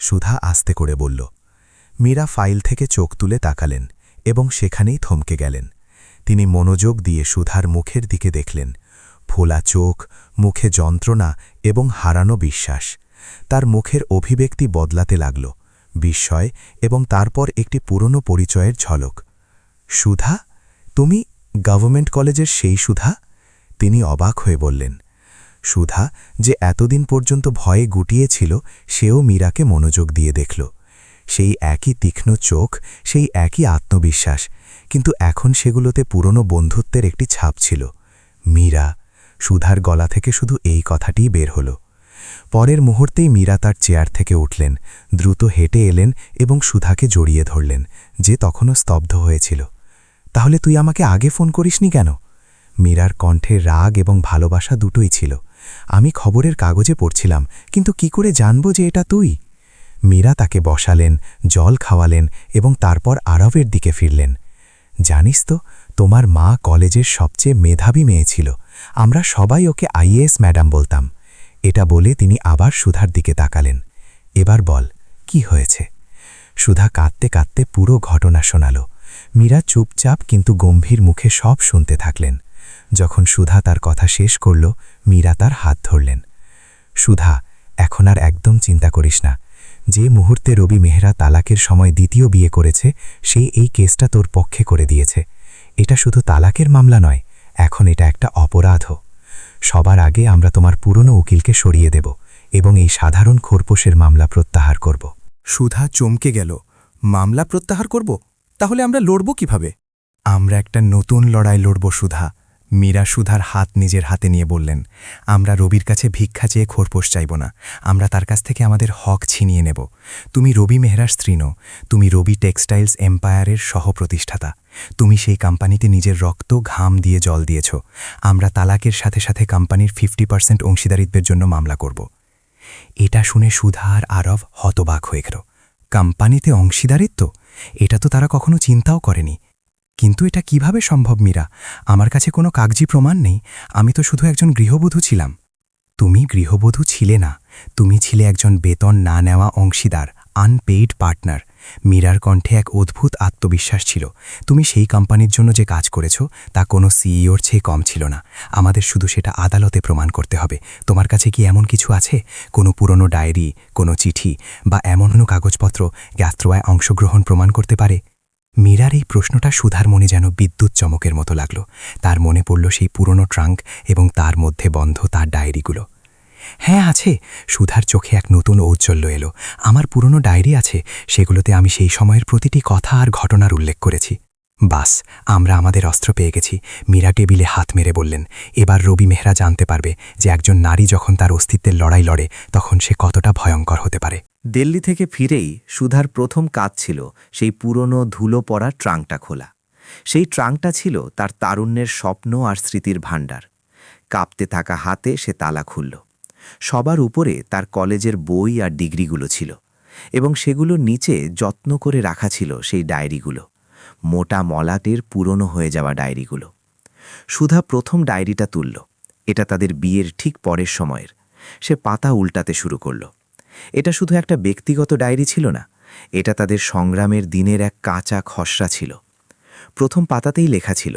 সুধা আস্তে করে বলল। মীরা ফাইল থেকে চোখ তুলে তাকালেন এবং সেখানেই থমকে গেলেন। তিনি মনোযোগ দিয়ে সুধার মুখের দিকে দেখলেন। ফোলা চোখ, মুখে যন্ত্রণা এবং হারানো বিশ্বাস। তার মুখের অভিব্যক্তি বদলাতে লাগল, বিস্ময় এবং তারপর একটি পুরনো পরিচয়ের ঝলক। সুধা, তুমি গভর্নমেন্ট কলেজের সেই সুধা? তিনি অবাক হয়ে বললেন। সুধা, যে এতদিন পর্যন্ত ভয়ে গুটিয়েছিল, সেও মীরাকে মনোযোগ দিয়ে দেখল। সেই একই তীক্ষ্ণ চোখ, সেই একই আত্মবিশ্বাস, কিন্তু এখন সেগুলোতে পুরনো বন্ধুত্বের একটি ছাপ ছিল। মীরা। সুধার গলা থেকে শুধু এই কথাটিই বের হল। পরের মুহূর্তেই মীরা তার চেয়ার থেকে উঠলেন, দ্রুত হেঁটে এলেন এবং সুধাকে জড়িয়ে ধরলেন, যে তখনও স্তব্ধ হয়েছিল। তাহলে তুই আমাকে আগে ফোন করিসনি কেন? মীরার কণ্ঠে রাগ এবং ভালোবাসা দুটোই ছিল। আমি খবরের কাগজে পড়ছিলাম, কিন্তু কি করে জানব যে এটা তুই? মীরা তাকে বসালেন, জল খাওয়ালেন এবং তারপর আরবের দিকে ফিরলেন। জানিস তো, তোমার মা কলেজের সবচেয়ে মেধাবী মেয়ে ছিল। আমরা সবাই ওকে আইএএস ম্যাডাম বলতাম। এটা বলে তিনি আবার সুধার দিকে তাকালেন। এবার বল, কি হয়েছে? সুধা কাঁদতে কাঁদতে পুরো ঘটনা শোনাল। মীরা চুপচাপ কিন্তু গম্ভীর মুখে সব শুনতে থাকলেন। যখন সুধা তার কথা শেষ করল মীরা তার হাত ধরলেন। সুধা, এখন আর একদম চিন্তা করিস না। যে মুহূর্তে রবি মেহরা তালাকের সময় দ্বিতীয় বিয়ে করেছে সে এই কেসটা তোর পক্ষে করে দিয়েছে। এটা শুধু তালাকের মামলা নয়, এখন এটা একটা অপরাধও। সবার আগে আমরা তোমার পুরনো উকিলকে সরিয়ে দেব এবং এই সাধারণ খোরপোশের মামলা প্রত্যাহার করব। সুধা চমকে গেল। মামলা প্রত্যাহার করব? তাহলে আমরা লড়ব কিভাবে? আমরা একটা নতুন লড়াই লড়ব সুধা। মীরা সুধার হাত নিজের হাতে নিয়ে বললেন, আমরা রবির কাছে ভিক্ষা চেয়ে খোরপোশ চাইব না, আমরা তার কাছ থেকে আমাদের হক ছিনিয়ে নেব। তুমি রবি মেহরার স্ত্রী নও, তুমি রবি টেক্সটাইলস এম্পায়ারের সহপ্রতিষ্ঠাতা। তুমি সেই কোম্পানিতে নিজের রক্ত ঘাম দিয়ে জল দিয়েছ। আমরা তালাকের সাথে সাথে কোম্পানির 50% অংশীদারিত্বের জন্য মামলা করব। এটা শুনে সুধা আর আরব হতবাক হয়ে গেল। কোম্পানিতে অংশীদারিত্ব? এটা তো তারা কখনো চিন্তাও করেনি। কিন্তু এটা কিভাবে সম্ভব মীরা? আমার কাছে কোনো কাগজি প্রমাণ নেই, আমি তো শুধু একজন গৃহবধূ ছিলাম। তুমি গৃহবধূ ছিলে না, তুমি ছিলে একজন বেতন না নেওয়া অংশীদার, আনপেইড পার্টনার। মীরার কণ্ঠে এক অদ্ভুত আত্মবিশ্বাস ছিল। তুমি সেই কোম্পানির জন্য যে কাজ করেছ তা কোনো সিইওর চেয়ে কম ছিল না। আমাদের শুধু সেটা আদালতে প্রমাণ করতে হবে। তোমার কাছে কি এমন কিছু আছে? কোনো পুরনো ডায়েরি, কোনো চিঠি বা এমন কোনো কাগজপত্র গাস্ত্রোয়ায় অংশগ্রহণ প্রমাণ করতে পারে? মীরার এই প্রশ্নটা সুধার মনে যেন বিদ্যুৎ চমকের মতো লাগল। তার মনে পড়ল সেই পুরনো ট্রাঙ্ক এবং তার মধ্যে বন্ধ তার ডায়েরিগুলো। হ্যাঁ আছে। সুধার চোখে এক নতুন ঔজ্জ্বল্য এলো। আমার পুরনো ডায়েরি আছে, সেগুলোতে আমি সেই সময়ের প্রতিটি কথা আর ঘটনার উল্লেখ করেছি। বাস, আমরা আমাদের অস্ত্র পেয়ে গেছি। মীরা টেবিলে হাত মেরে বললেন, এবার রবি মেহরা জানতে পারবে যে একজন নারী যখন তার অস্তিত্বের লড়াই লড়ে তখন সে কতটা ভয়ঙ্কর হতে পারে। দিল্লি থেকে ফিরেই সুধার প্রথম কাজ ছিল সেই পুরনো ধুলো পড়া ট্রাঙ্কটা খোলা। সেই ট্রাঙ্কটা ছিল তার তারুণ্যের স্বপ্ন আর স্মৃতির ভাণ্ডার। কাঁপতে থাকা হাতে সে তালা খুলল। সবার উপরে তার কলেজের বই আর ডিগ্রিগুলো ছিল এবং সেগুলোর নিচে যত্ন করে রাখা ছিল সেই ডায়েরিগুলো, মোটা মলাটের পুরনো হয়ে যাওয়া ডায়েরিগুলো। সুধা প্রথম ডায়েরিটা তুলল। এটা তাদের বিয়ের ঠিক পরের সময়ের। সে পাতা উল্টাতে শুরু করল। এটা শুধু একটা ব্যক্তিগত ডায়েরি ছিল না, এটা তাদের সংগ্রামের দিনের এক কাঁচা খসড়া ছিল। প্রথম পাতাতেই লেখা ছিল,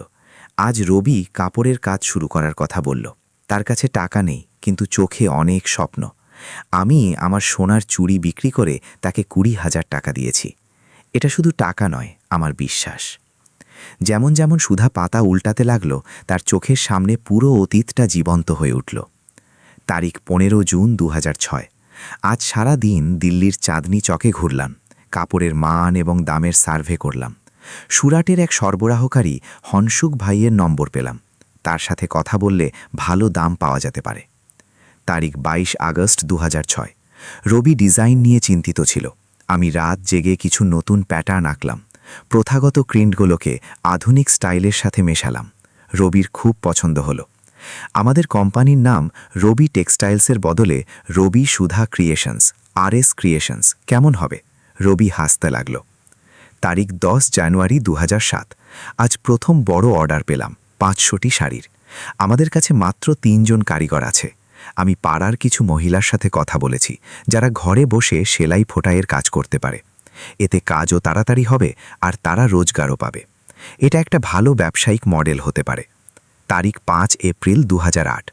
আজ রবি কাপড়ের কাজ শুরু করার কথা বলল। তার কাছে টাকা নেই, কিন্তু চোখে অনেক স্বপ্ন। আমি আমার সোনার চুড়ি বিক্রি করে তাকে 20,000 টাকা দিয়েছি। এটা শুধু টাকা নয়, আমার বিশ্বাস। যেমন যেমন সুধা পাতা উল্টাতে লাগল, তার চোখের সামনে পুরো অতীতটা জীবন্ত হয়ে উঠল। তারিখ 15 জুন 2006। আজ সারা দিন দিল্লির চাঁদনি চকে ঘুরলাম, কাপড়ের মান এবং দামের সার্ভে করলাম। সুরাটের এক সরবরাহকারী হনসুক ভাইয়ের নম্বর পেলাম। তার সাথে কথা বললে ভালো দাম পাওয়া যেতে পারে। তারিখ 22 আগস্ট 2006। রবি ডিজাইন নিয়ে চিন্তিত ছিল। আমি রাত জেগে কিছু নতুন প্যাটার্ন আঁকলাম। প্রথাগত প্রিন্টগুলোকে আধুনিক স্টাইলের সাথে মেশালাম। রবির খুব পছন্দ হলো। আমাদের কোম্পানির নাম রবি টেক্সটাইলসের বদলে রবি সুধা ক্রিয়েশনস, RS ক্রিয়েশনস কেমন হবে? রবি হাসতে লাগল। তারিখ 10 জানুয়ারি 2007। আজ প্রথম বড় অর্ডার পেলাম, 500টি শাড়ির। আমাদের কাছে মাত্র 3 জন কারিগর আছে। আমি পাড়ার কিছু মহিলার সাথে কথা বলেছি, যারা ঘরে বসে সেলাই ফোটাইয়ের কাজ করতে পারে। এতে কাজও তাড়াতাড়ি হবে আর তারা রোজগারও পাবে। এটা একটা ভালো ব্যবসায়িক মডেল হতে পারে। তারিখ 5 এপ্রিল 2008।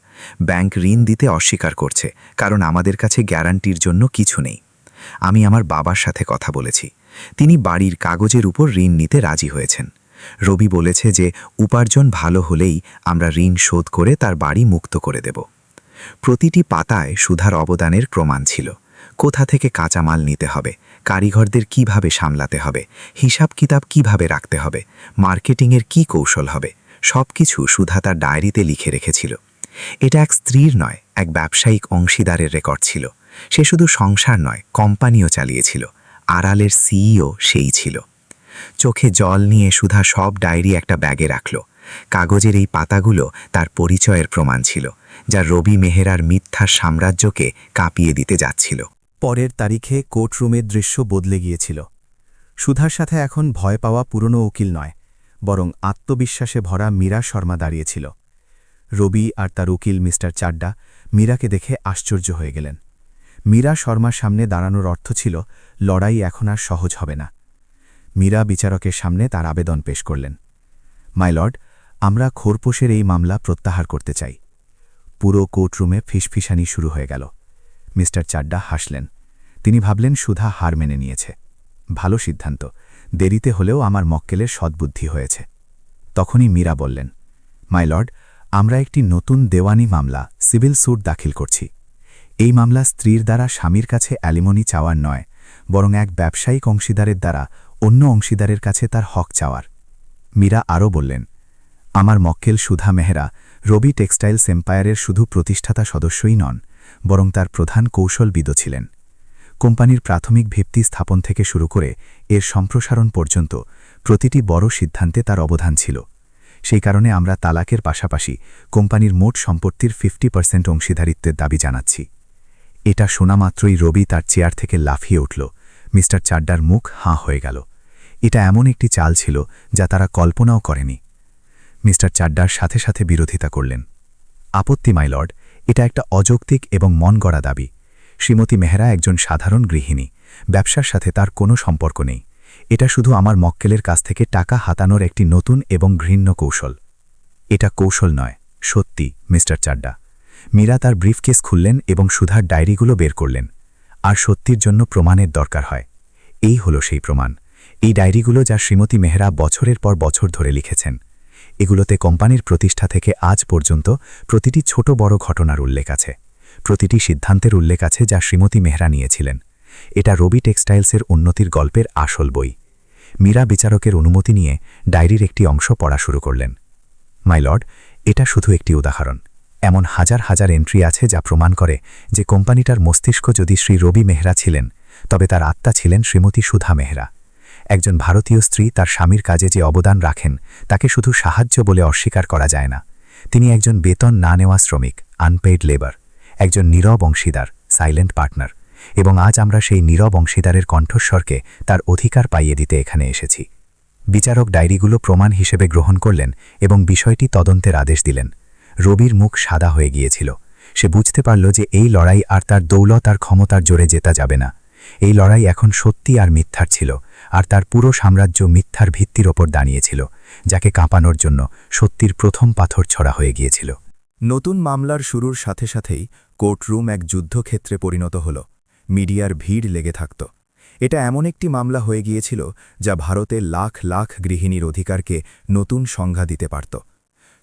ব্যাংক ঋণ দিতে অস্বীকার করছে, কারণ আমাদের কাছে গ্যারান্টির জন্য কিছু নেই। আমি আমার বাবার সাথে কথা বলেছি, তিনি বাড়ির কাগজের উপর ঋণ নিতে রাজি হয়েছেন। রবি বলেছে যে উপার্জন ভালো হলেই আমরা ঋণ শোধ করে তার বাড়ি মুক্ত করে দেব। প্রতিটি পাতায় সুধার অবদানের প্রমাণ ছিল। কোথা থেকে কাঁচামাল নিতে হবে, কারিগরদের কিভাবে সামলাতে হবে, হিসাব কিতাব কিভাবে রাখতে হবে, মার্কেটিংয়ের কি কৌশল হবে, সবকিছু সুধা তার ডায়েরিতে লিখে রেখেছিল। এটা এক স্ত্রীর নয়, এক ব্যবসায়িক অংশীদারের রেকর্ড ছিল। সে শুধু সংসার নয়, কোম্পানিও চালিয়েছিল। আড়ালের সিইও সেই ছিল। চোখে জল নিয়ে সুধা সব ডায়েরি একটা ব্যাগে রাখল। কাগজের এই পাতাগুলো তার পরিচয়ের প্রমাণ ছিল, যা রবি মেহরার মিথ্যার সাম্রাজ্যকে কাঁপিয়ে দিতে যাচ্ছিল। পরের তারিখে কোর্টরুমের দৃশ্য বদলে গিয়েছিল। সুধার সাথে এখন ভয় পাওয়া পুরনো উকিল নয়, বরং আত্মবিশ্বাসে ভরা মীরা শর্মা দাঁড়িয়েছিল। রবি আর তার উকিল মিস্টার চাড্ডা মীরাকে দেখে আশ্চর্য হয়ে গেলেন। মীরা শর্মার সামনে দাঁড়ানোর অর্থ ছিল লড়াই এখন আর সহজ হবে না। মীরা বিচারকের সামনে তার আবেদন পেশ করলেন। মাই লর্ড, আমরা খোরপোশের এই মামলা প্রত্যাহার করতে চাই। পুরো কোর্টরুমে ফিসফিসানি শুরু হয়ে গেল। মিস্টার চাড্ডা হাসলেন। তিনি ভাবলেন সুধা হার মেনে নিয়েছে। ভালো সিদ্ধান্ত, দেরিতে হলেও আমার মক্কেলের সদ্বুদ্ধি হয়েছে। তখনই মীরা বললেন, মাই লর্ড, আমরা একটি নতুন দেওয়ানি মামলা সিভিল স্যুট দাখিল করছি। এই মামলা স্ত্রীর দ্বারা স্বামীর কাছে অ্যালিমনি চাওয়ার নয়, বরং এক ব্যবসায়িক অংশীদারের দ্বারা অন্য অংশীদারের কাছে তার হক চাওয়ার। মীরা আরও বললেন, আমার মক্কেল সুধা মেহরা রবি টেক্সটাইলস এম্পায়ারের শুধু প্রতিষ্ঠাতা সদস্যই নন, বরং তার প্রধান কৌশলবিদও ছিলেন। কোম্পানির প্রাথমিক ভিত্তি স্থাপন থেকে শুরু করে এর সম্প্রসারণ পর্যন্ত প্রতিটি বড় সিদ্ধান্তে তার অবদান ছিল। সেই কারণে আমরা তালাকের পাশাপাশি কোম্পানির মোট সম্পত্তির 50% অংশীদারিত্বের দাবি জানাচ্ছি। এটা শোনা মাত্রই রবি তার চেয়ার থেকে লাফিয়ে উঠল। মিস্টার চাড্ডার মুখ হাঁ হয়ে গেল। এটা এমন একটি চাল ছিল যা তারা কল্পনাও করেনি। মিস্টার চাড্ডার সাথে সাথে বিরোধিতা করলেন। আপত্তি মাই লর্ড, এটা একটা অযৌক্তিক এবং মন গড়া দাবি। শ্রীমতী মেহরা একজন সাধারণ গৃহিণী, ব্যবসার সাথে তার কোনো সম্পর্ক নেই। এটা শুধু আমার মক্কেলের কাছ থেকে টাকা হাতানোর একটি নতুন এবং ঘৃণ্য কৌশল। এটা কৌশল নয়, সত্যি মিস্টার চাড্ডা। মীরা তার ব্রিফকেস খুললেন এবং সুধার ডায়েরিগুলো বের করলেন। আর সত্যির জন্য প্রমাণের দরকার হয়। এই হলো সেই প্রমাণ। এই ডায়েরিগুলো যা শ্রীমতী মেহরা বছরের পর বছর ধরে লিখেছেন। এগুলোতে কোম্পানির প্রতিষ্ঠা থেকে আজ পর্যন্ত প্রতিটি ছোট বড় ঘটনার উল্লেখ আছে, প্রতিটি সিদ্ধান্তের উল্লেখ আছে যা শ্রীমতী মেহরা নিয়েছিলেন। এটা রবি টেক্সটাইলসের উন্নতির গল্পের আসল বই। মীরা বিচারকের অনুমতি নিয়ে ডায়েরির একটি অংশ পড়া শুরু করলেন। মাই লর্ড, এটা শুধু একটি উদাহরণ। এমন হাজার হাজার এন্ট্রি আছে যা প্রমাণ করে যে কোম্পানিটার মস্তিষ্ক যদি শ্রী রবি মেহরা ছিলেন, তবে তার আত্মা ছিলেন শ্রীমতী সুধা মেহরা। একজন ভারতীয় স্ত্রী তার স্বামীর কাজে যে অবদান রাখেন তাকে শুধু সাহায্য বলে অস্বীকার করা যায় না। তিনি একজন বেতন না নেওয়া শ্রমিক, আনপেইড লেবার, একজন নীরব অংশীদার, সাইলেন্ট পার্টনার। এবং আজ আমরা সেই নীরব অংশীদারের কণ্ঠস্বরকে তার অধিকার পাইয়ে দিতে এখানে এসেছি। বিচারক ডায়েরিগুলো প্রমাণ হিসেবে গ্রহণ করলেন এবং বিষয়টি তদন্তের আদেশ দিলেন। রবির মুখ সাদা হয়ে গিয়েছিল। সে বুঝতে পারল যে এই লড়াই আর তার দৌলত আর ক্ষমতার জোরে জেতা যাবে না। এই লড়াই এখন সত্যি আর মিথ্যার ছিল, আর তার পুরো সাম্রাজ্য মিথ্যার ভিত্তির ওপর দাঁড়িয়েছিল, যাকে কাঁপানোর জন্য সত্যির প্রথম পাথর ছড়া হয়ে গিয়েছিল। নতুন মামলার শুরুর সাথে সাথেই কোর্টরুম এক যুদ্ধক্ষেত্রে পরিণত হল। মিডিয়ার ভিড় লেগে থাকত। এটা এমন একটি মামলা হয়ে গিয়েছিল যা ভারতে লাখ লাখ গৃহিণীর অধিকারকে নতুন সংজ্ঞা দিতে পারত।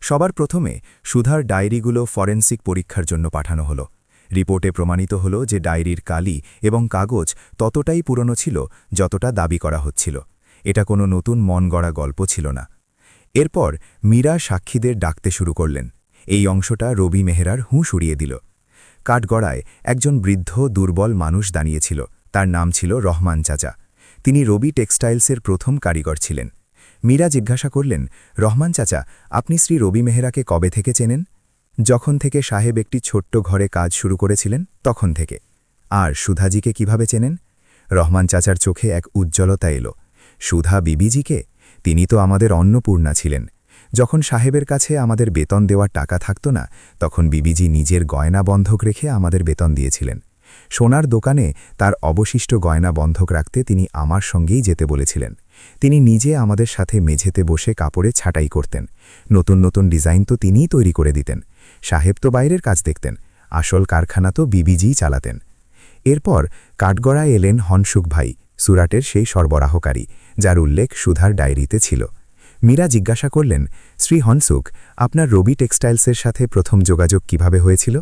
সবার প্রথমে সুধার ডায়েরিগুলো ফরেনসিক পরীক্ষার জন্য পাঠানো হলো। রিপোর্টে প্রমাণিত হল যে ডায়েরির কালি এবং কাগজ ততটাই পুরনো ছিল যতটা দাবি করা হচ্ছিল। এটা কোনো নতুন মন গড়া গল্প ছিল না। এরপর মীরা সাক্ষীদের ডাকতে শুরু করলেন। এই অংশটা রবি মেহরার হুঁশ উড়িয়ে দিল। কাঠগড়ায় একজন বৃদ্ধ দুর্বল মানুষ দাঁড়িয়েছিল। তার নাম ছিল রহমান চাচা। তিনি রবি টেক্সটাইলসের প্রথম কারিগর ছিলেন। মীরা জিজ্ঞাসা করলেন, রহমান চাচা, আপনি শ্রী রবি মেহরাকে কবে থেকে চেনেন? যখন থেকে সাহেব একটি ছোট্ট ঘরে কাজ শুরু করেছিলেন তখন থেকে। আর সুধাজিকে কিভাবে চেনেন? রহমান চাচার চোখে এক উজ্জ্বলতা এলো। সুধা বিবিজিকে? তিনি তো আমাদের অন্নপূর্ণা ছিলেন। যখন সাহেবের কাছে আমাদের বেতন দেওয়ার টাকা থাকত না, তখন বিবিজি নিজের গয়না বন্ধক রেখে আমাদের বেতন দিয়েছিলেন। সোনার দোকানে তার অবশিষ্ট গয়না বন্ধক রাখতে তিনি আমার সঙ্গেই যেতে বলেছিলেন। তিনি নিজে আমাদের সাথে মেঝেতে বসে কাপড়ে ছাঁটাই করতেন। নতুন নতুন ডিজাইন তো তিনিই তৈরি করে দিতেন। সাহেব তো বাইরের কাজ দেখতেন, আসল কারখানা তো বিবিজিই চালাতেন। এরপর কাঠগড়ায় এলেন হনসুখ ভাই, সুরাটের সেই সরবরাহকারী যার উল্লেখ সুধার ডায়েরিতে ছিল। মীরা জিজ্ঞাসা করলেন, শ্রী হনসুখ, আপনার রবি টেক্সটাইলসের সাথে প্রথম যোগাযোগ কিভাবে হয়েছিল?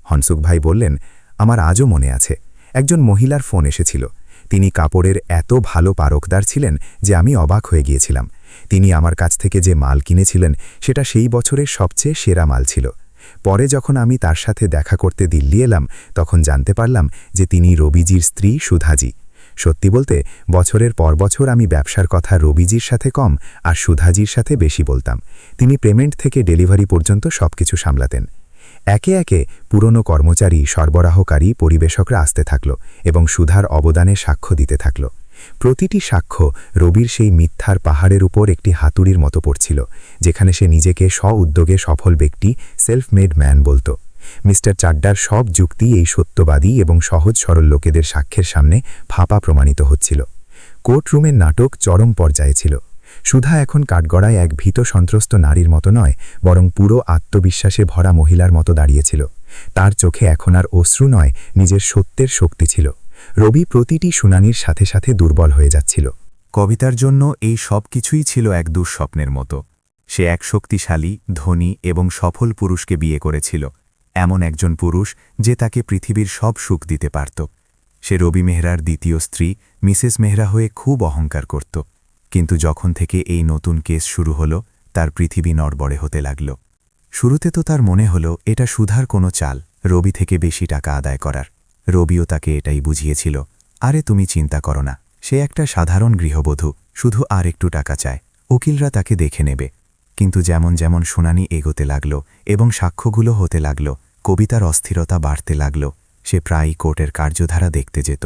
হনসুখ ভাই বললেন, আমার আজও মনে আছে। একজন মহিলার ফোন এসেছিল। তিনি কাপড়ের এত ভালো পারকদার ছিলেন যে আমি অবাক হয়ে গিয়েছিলাম। তিনি আমার কাছ থেকে যে মাল কিনেছিলেন সেটা সেই বছরের সবচেয়ে সেরা মাল ছিল। পরে যখন আমি তার সাথে দেখা করতে দিল্লি এলাম, তখন জানতে পারলাম যে তিনি রবিজির স্ত্রী সুধাজি। সত্যি বলতে বছরের পর বছর আমি ব্যবসার কথা রবিজির সাথে কম আর সুধাজির সাথে বেশি বলতাম। তিনি পেমেন্ট থেকে ডেলিভারি পর্যন্ত সবকিছু সামলাতেন। একে একে পুরনো কর্মচারী, সরবরাহকারী, পরিবেশকরা আসতে থাকল এবং সুধার অবদানে সাক্ষ্য দিতে থাকল। প্রতিটি সাক্ষ্য রবির সেই মিথ্যার পাহাড়ের উপর একটি হাতুড়ির মতো পড়ছিল, যেখানে সে নিজেকে স্ব-উদ্যোগে সফল ব্যক্তি, সেলফ মেড ম্যান বলত। মিস্টার চাড্ডার সব যুক্তি এই সত্যবাদী এবং সহজ সরল লোকেদের সাক্ষ্যের সামনে ফাঁপা প্রমাণিত হচ্ছিল। কোর্টরুমের নাটক চরম পর্যায়ে ছিল। সুধা এখন কাঠগড়ায় এক ভীত সন্ত্রস্ত নারীর মতো নয়, বরং পুরো আত্মবিশ্বাসে ভরা মহিলার মতো দাঁড়িয়েছিল। তার চোখে এখন আর অশ্রু নয়, নিজের সত্যের শক্তি ছিল। রবি প্রতিটি শুনানির সাথে সাথে দুর্বল হয়ে যাচ্ছিল। কবিতার জন্য এই সব কিছুই ছিল এক দুঃস্বপ্নের মতো। সে এক শক্তিশালী, ধনী এবং সফল পুরুষকে বিয়ে করেছিল, এমন একজন পুরুষ যে তাকে পৃথিবীর সব সুখ দিতে পারত। সে রবি মেহরার দ্বিতীয় স্ত্রী মিসেস মেহরা হয়ে খুব অহংকার করত। কিন্তু যখন থেকে এই নতুন কেস শুরু হলো, তার পৃথিবী নড়বড়ে হতে লাগল। শুরুতে তো তার মনে হলো এটা সুধার কোনো চাল, রবি থেকে বেশি টাকা আদায় করার। রবিও তাকে এটাই বুঝিয়েছিল, আরে তুমি চিন্তা করো না, সে একটা সাধারণ গৃহবধূ, শুধু আর একটু টাকা চায়, উকিলরা তাকে দেখে নেবে। কিন্তু যেমন যেমন শুনানি এগোতে লাগল এবং সাক্ষ্যগুলো হতে লাগল, কবিতার অস্থিরতা বাড়তে লাগল। সে প্রায়ই কোর্টের কার্যধারা দেখতে যেত।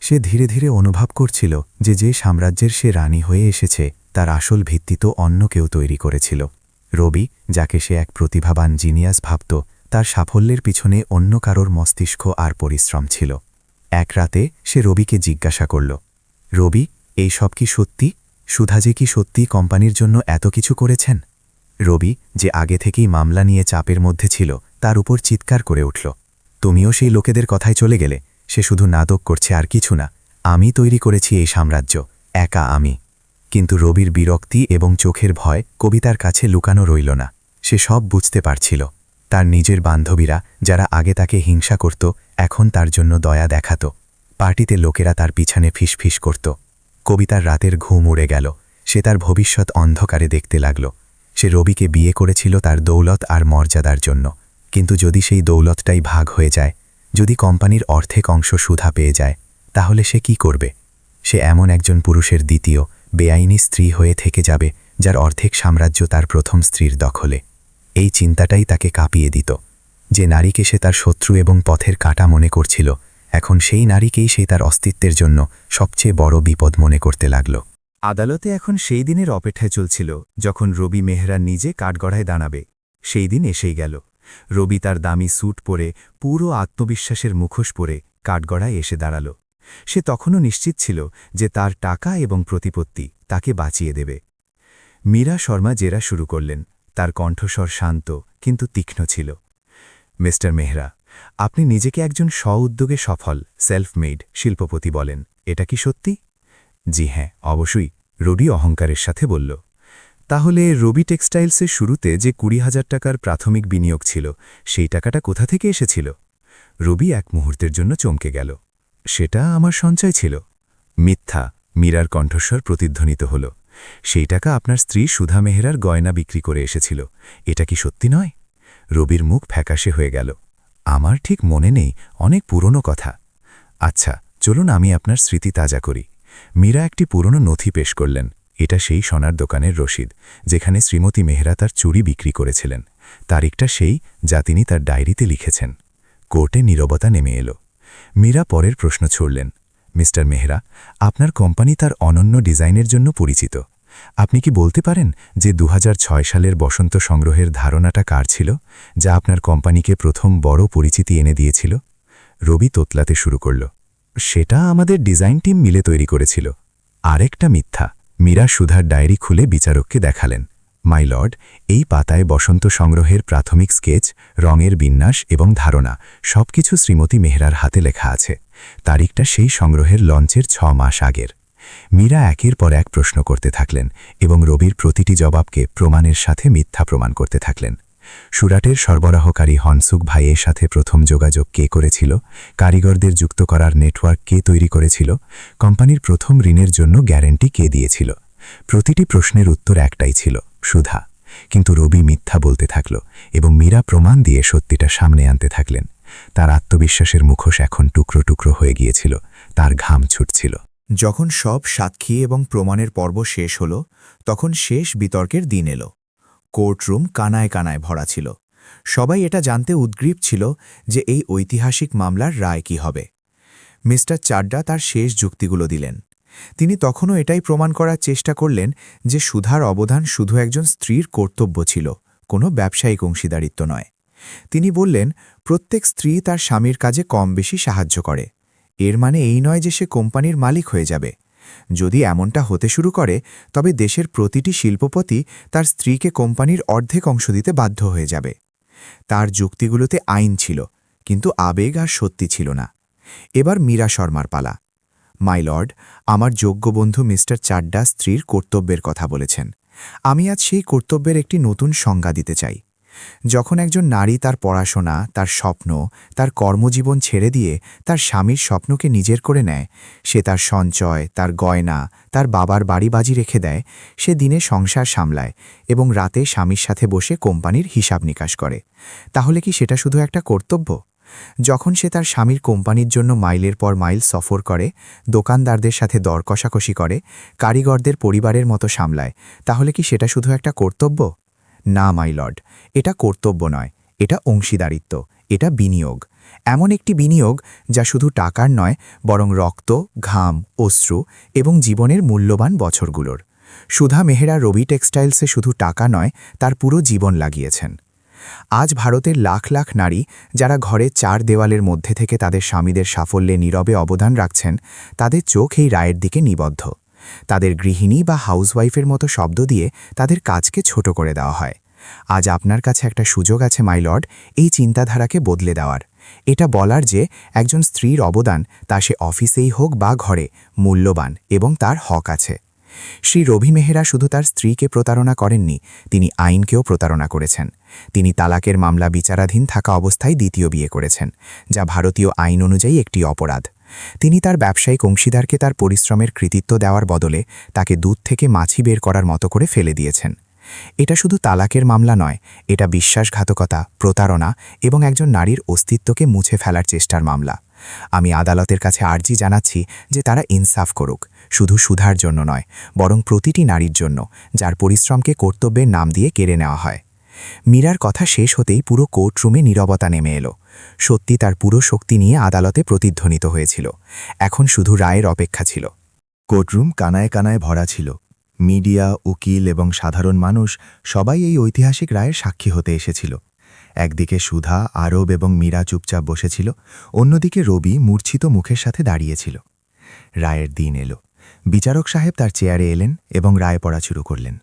সে ধীরে ধীরে অনুভব করছিল যে যে সাম্রাজ্যের সে রানী হয়ে এসেছে তার আসল ভিত্তি তো অন্য কেউ তৈরি করেছিল। রবি, যাকে সে এক প্রতিভাবান জিনিয়াস ভাবত, তার সাফল্যের পিছনে অন্য কারোর মস্তিষ্ক আর পরিশ্রম ছিল। এক রাতে সে রবিকে জিজ্ঞাসা করল, রবি, এই সব কি সত্যি? সুধা যে কি সত্যি কোম্পানির জন্য এত কিছু করেছেন? রবি, যে আগে থেকেই মামলা নিয়ে চাপের মধ্যে ছিল, তার উপর চিৎকার করে উঠল, তুমিও সেই লোকেদের কথায় চলে গেলে? সে শুধু নাটক করছে আর কিছু না। আমি তৈরি করেছি এই সাম্রাজ্য, একা আমি। কিন্তু রবির বিরক্তি এবং চোখের ভয় কবিতার কাছে লুকানো রইল না। সে সব বুঝতে পারছিল। তার নিজের বান্ধবীরা, যারা আগে তাকে হিংসা করত, এখন তার জন্য দয়া দেখাত। পার্টিতে লোকেরা তার পিছনে ফিসফিস করত। কবিতার রাতের ঘুম উড়ে গেল। সে তার ভবিষ্যৎ অন্ধকারে দেখতে লাগল। সে রবিকে বিয়ে করেছিল তার দৌলত আর মর্যাদার জন্য। কিন্তু যদি সেই দৌলতটাই ভাগ হয়ে যায়, যদি কোম্পানির অর্ধেক অংশ সুধা পেয়ে যায়, তাহলে সে কি করবে? সে এমন একজন পুরুষের দ্বিতীয়, বেআইনি স্ত্রী হয়ে থেকে যাবে, যার অর্ধেক সাম্রাজ্য তার প্রথম স্ত্রীর দখলে। এই চিন্তাটাই তাকে কাঁপিয়ে দিত। যে নারীকে সে তার শত্রু এবং পথের কাঁটা মনে করছিল, এখন সেই নারীকেই সে তার অস্তিত্বের জন্য সবচেয়ে বড় বিপদ মনে করতে লাগল। আদালতে এখন সেই দিনের অপেক্ষায় চলছিল যখন রবি মেহরা নিজে কাঠগড়ায় দাঁড়াবে। সেই দিন এসেই গেল। রবি তার দামি স্যুট পরে, পুরো আত্মবিশ্বাসের মুখোশ পরে কাঠগড়ায় এসে দাঁড়াল। সে তখনও নিশ্চিত ছিল যে তার টাকা এবং প্রতিপত্তি তাকে বাঁচিয়ে দেবে। মীরা শর্মা জেরা শুরু করলেন। তার কণ্ঠস্বর শান্ত কিন্তু তীক্ষ্ণ ছিল। মিস্টার মেহরা, আপনি নিজেকে একজন স্ব-উদ্যোগে সফল, সেলফ মেড শিল্পপতি বলেন, এটা কি সত্যি? জি হ্যাঁ, অবশ্যই, রবি অহংকারের সাথে বলল। তাহলে রবি টেক্সটাইলসের শুরুতে যে 20,000 টাকার প্রাথমিক বিনিয়োগ ছিল, সেই টাকাটা কোথা থেকে এসেছিল? রবি এক মুহূর্তের জন্য চমকে গেল। সেটা আমার সঞ্চয় ছিল। মিথ্যা, মীরার কণ্ঠস্বর প্রতিধ্বনিত হল। সেই টাকা আপনার স্ত্রী সুধা মেহরার গয়না বিক্রি করে এসেছিল। এটা কি সত্যি নয়? রবির মুখ ফ্যাকাশে হয়ে গেল। আমার ঠিক মনে নেই, অনেক পুরনো কথা। আচ্ছা, চলুন আমি আপনার স্মৃতি তাজা করি। মীরা একটি পুরনো নথি পেশ করলেন। এটা সেই সোনার দোকানের রসিদ, যেখানে শ্রীমতী মেহরা তার চুড়ি বিক্রি করেছিলেন। তারিখটা সেই, যা তিনি তার ডায়েরিতে লিখেছেন। কোর্টে নীরবতা নেমে এলো। মীরা পরের প্রশ্ন ছুড়লেন, মিস্টার মেহরা, আপনার কোম্পানি তার অনন্য ডিজাইনের জন্য পরিচিত। আপনি কি বলতে পারেন যে 2006 সালের বসন্ত সংগ্রহের ধারণাটা কার ছিল, যা আপনার কোম্পানিকে প্রথম বড় পরিচিতি এনে দিয়েছিল? রবি তোতলাতে শুরু করল। সেটা আমাদের ডিজাইন টিম মিলে তৈরি করেছিল। আরেকটা মিথ্যা, মীরা সুধার ডায়েরি খুলে বিচারককে দেখালেন। মাই লর্ড, এই পাতায় বসন্ত সংগ্রহের প্রাথমিক স্কেচ, রঙের বিন্যাস এবং ধারণা সবকিছু শ্রীমতী মেহরার হাতে লেখা আছে। তারিখটা সেই সংগ্রহের লঞ্চের 6 মাস আগের। মীরা একের পর এক প্রশ্ন করতে থাকলেন এবং রবির প্রতিটি জবাবকে প্রমাণের সাথে মিথ্যা প্রমাণ করতে থাকলেন। সুরাটের সরবরাহকারী হনসুক ভাইয়ের সাথে প্রথম যোগাযোগ কে করেছিল, কারিগরদের যুক্ত করার নেটওয়ার্ক কে তৈরি করেছিল, কোম্পানির প্রথম ঋণের জন্য গ্যারেন্টি কে দিয়েছিল। প্রতিটি প্রশ্নের উত্তর একটাই ছিল, সুধা। কিন্তু রবি মিথ্যা বলতে থাকল এবং মীরা প্রমাণ দিয়ে সত্যিটা সামনে আনতে থাকলেন। তার আত্মবিশ্বাসের মুখোশ এখন টুকরো টুকরো হয়ে গিয়েছিল, তার ঘাম ছুটছিল। যখন সব সাক্ষী এবং প্রমাণের পর্ব শেষ হল, তখন শেষ বিতর্কের দিন এলো। কোর্টরুম কানায় কানায় ভরা ছিল। সবাই এটা জানতে উদ্গ্রীব ছিল যে এই ঐতিহাসিক মামলার রায় কি হবে। মিস্টার চাড্ডা তার শেষ যুক্তিগুলো দিলেন। তিনি তখনও এটাই প্রমাণ করার চেষ্টা করলেন যে সুধার অবদান শুধু একজন স্ত্রীর কর্তব্য ছিল, কোনো ব্যবসায়িক অংশীদারিত্ব নয়। তিনি বললেন, প্রত্যেক স্ত্রী তার স্বামীর কাজে কম বেশি সাহায্য করে। এর মানে এই নয় যে সে কোম্পানির মালিক হয়ে যাবে। যদি এমনটা হতে শুরু করে তবে দেশের প্রতিটি শিল্পপতি তার স্ত্রীকে কোম্পানির অর্ধেক অংশ দিতে বাধ্য হয়ে যাবে। তার যুক্তিগুলোতে আইন ছিল, কিন্তু আবেগ আর সত্যি ছিল না। এবার মীরা শর্মার পালা। মাই লর্ড, আমার যোগ্য বন্ধু মিস্টার চাড্ডা স্ত্রীর কর্তব্যের কথা বলেছেন। আমি আজ সেই কর্তব্যের একটি নতুন সংজ্ঞা দিতে চাই। যখন একজন নারী তার পড়াশোনা, তার স্বপ্ন, তার কর্মজীবন ছেড়ে দিয়ে তার স্বামীর স্বপ্নকে নিজের করে নেয়, সে তার সঞ্চয়, তার গয়না, তার বাবার বাড়ি বাজি রেখে দেয়, সে দিনে সংসার সামলায় এবং রাতে স্বামীর সাথে বসে কোম্পানির হিসাব নিকাশ করে, তাহলে কি সেটা শুধু একটা কর্তব্য? যখন সে তার স্বামীর কোম্পানির জন্য মাইলের পর মাইল সফর করে, দোকানদারদের সাথে দর কষাকষি করে, কারিগরদের পরিবারের মতো সামলায়, তাহলে কি সেটা শুধু একটা কর্তব্য? না মাই লর্ড, এটা কর্তব্য নয়, এটা অংশীদারিত্ব, এটা বিনিয়োগ। এমন একটি বিনিয়োগ যা শুধু টাকার নয়, বরং রক্ত, ঘাম, অশ্রু এবং জীবনের মূল্যবান বছরগুলোর। সুধা মেহরা রবি টেক্সটাইলসে শুধু টাকা নয়, তার পুরো জীবন লাগিয়েছেন। আজ ভারতের লাখ লাখ নারী যারা ঘরে চার দেওয়ালের মধ্যে থেকে তাদের স্বামীদের সাফল্যে নীরবে অবদান রাখছেন, তাদের চোখ এই রায়ের দিকে নিবদ্ধ। তাদের গৃহিণী বা হাউসওয়াইফের মতো শব্দ দিয়ে তাদের কাজকে ছোট করে দেওয়া হয়। আজ আপনার কাছে একটা সুযোগ আছে মাই লর্ড, এই চিন্তাধারাকে বদলে দেওয়ার। এটা বলার যে একজন স্ত্রীর অবদান, তা সে অফিসেই হোক বা ঘরে, মূল্যবান এবং তার হক আছে। শ্রী রবি মেহরা শুধু তার স্ত্রীকে প্রতারণা করেননি, তিনি আইনকেও প্রতারণা করেছেন। তিনি তালাকের মামলা বিচারাধীন থাকা অবস্থায় দ্বিতীয় বিয়ে করেছেন, যা ভারতীয় আইন অনুযায়ী একটি অপরাধ। তিনি তার ব্যবসায়িক অংশীদারকে তার পরিশ্রমের কৃতিত্ব দেওয়ার বদলে তাকে দুধ থেকে মাছি বের করার মতো করে ফেলে দিয়েছেন। এটা শুধু তালাকের মামলা নয়, এটা বিশ্বাসঘাতকতা, প্রতারণা এবং একজন নারীর অস্তিত্বকে মুছে ফেলার চেষ্টার মামলা। আমি আদালতের কাছে আর্জি জানাচ্ছি যে তারা ইনসাফ করুক, শুধু সুধার জন্য নয়, বরং প্রতিটি নারীর জন্য যার পরিশ্রমকে কর্তব্যের নাম দিয়ে কেড়ে নেওয়া হয়। মীরার কথা শেষ হতেই পুরো কোর্টরুমে নীরবতা নেমে এলো। সত্যি তার পুরো শক্তি নিয়ে আদালতে প্রতিধ্বনিত হয়েছিল। এখন শুধু রায়ের অপেক্ষা ছিল। কোর্টরুম কানায় কানায় ভরা ছিল। মিডিয়া, উকিল এবং সাধারণ মানুষ সবাই এই ঐতিহাসিক রায়ের সাক্ষী হতে এসেছিল। একদিকে সুধা, আরব এবং মীরা চুপচাপ বসেছিল, অন্যদিকে রবি মূর্ছিত মুখের সাথে দাঁড়িয়েছিল। রায়ের দিন এলো। বিচারক সাহেব তার চেয়ারে এলেন এবং রায় পড়া শুরু করলেন।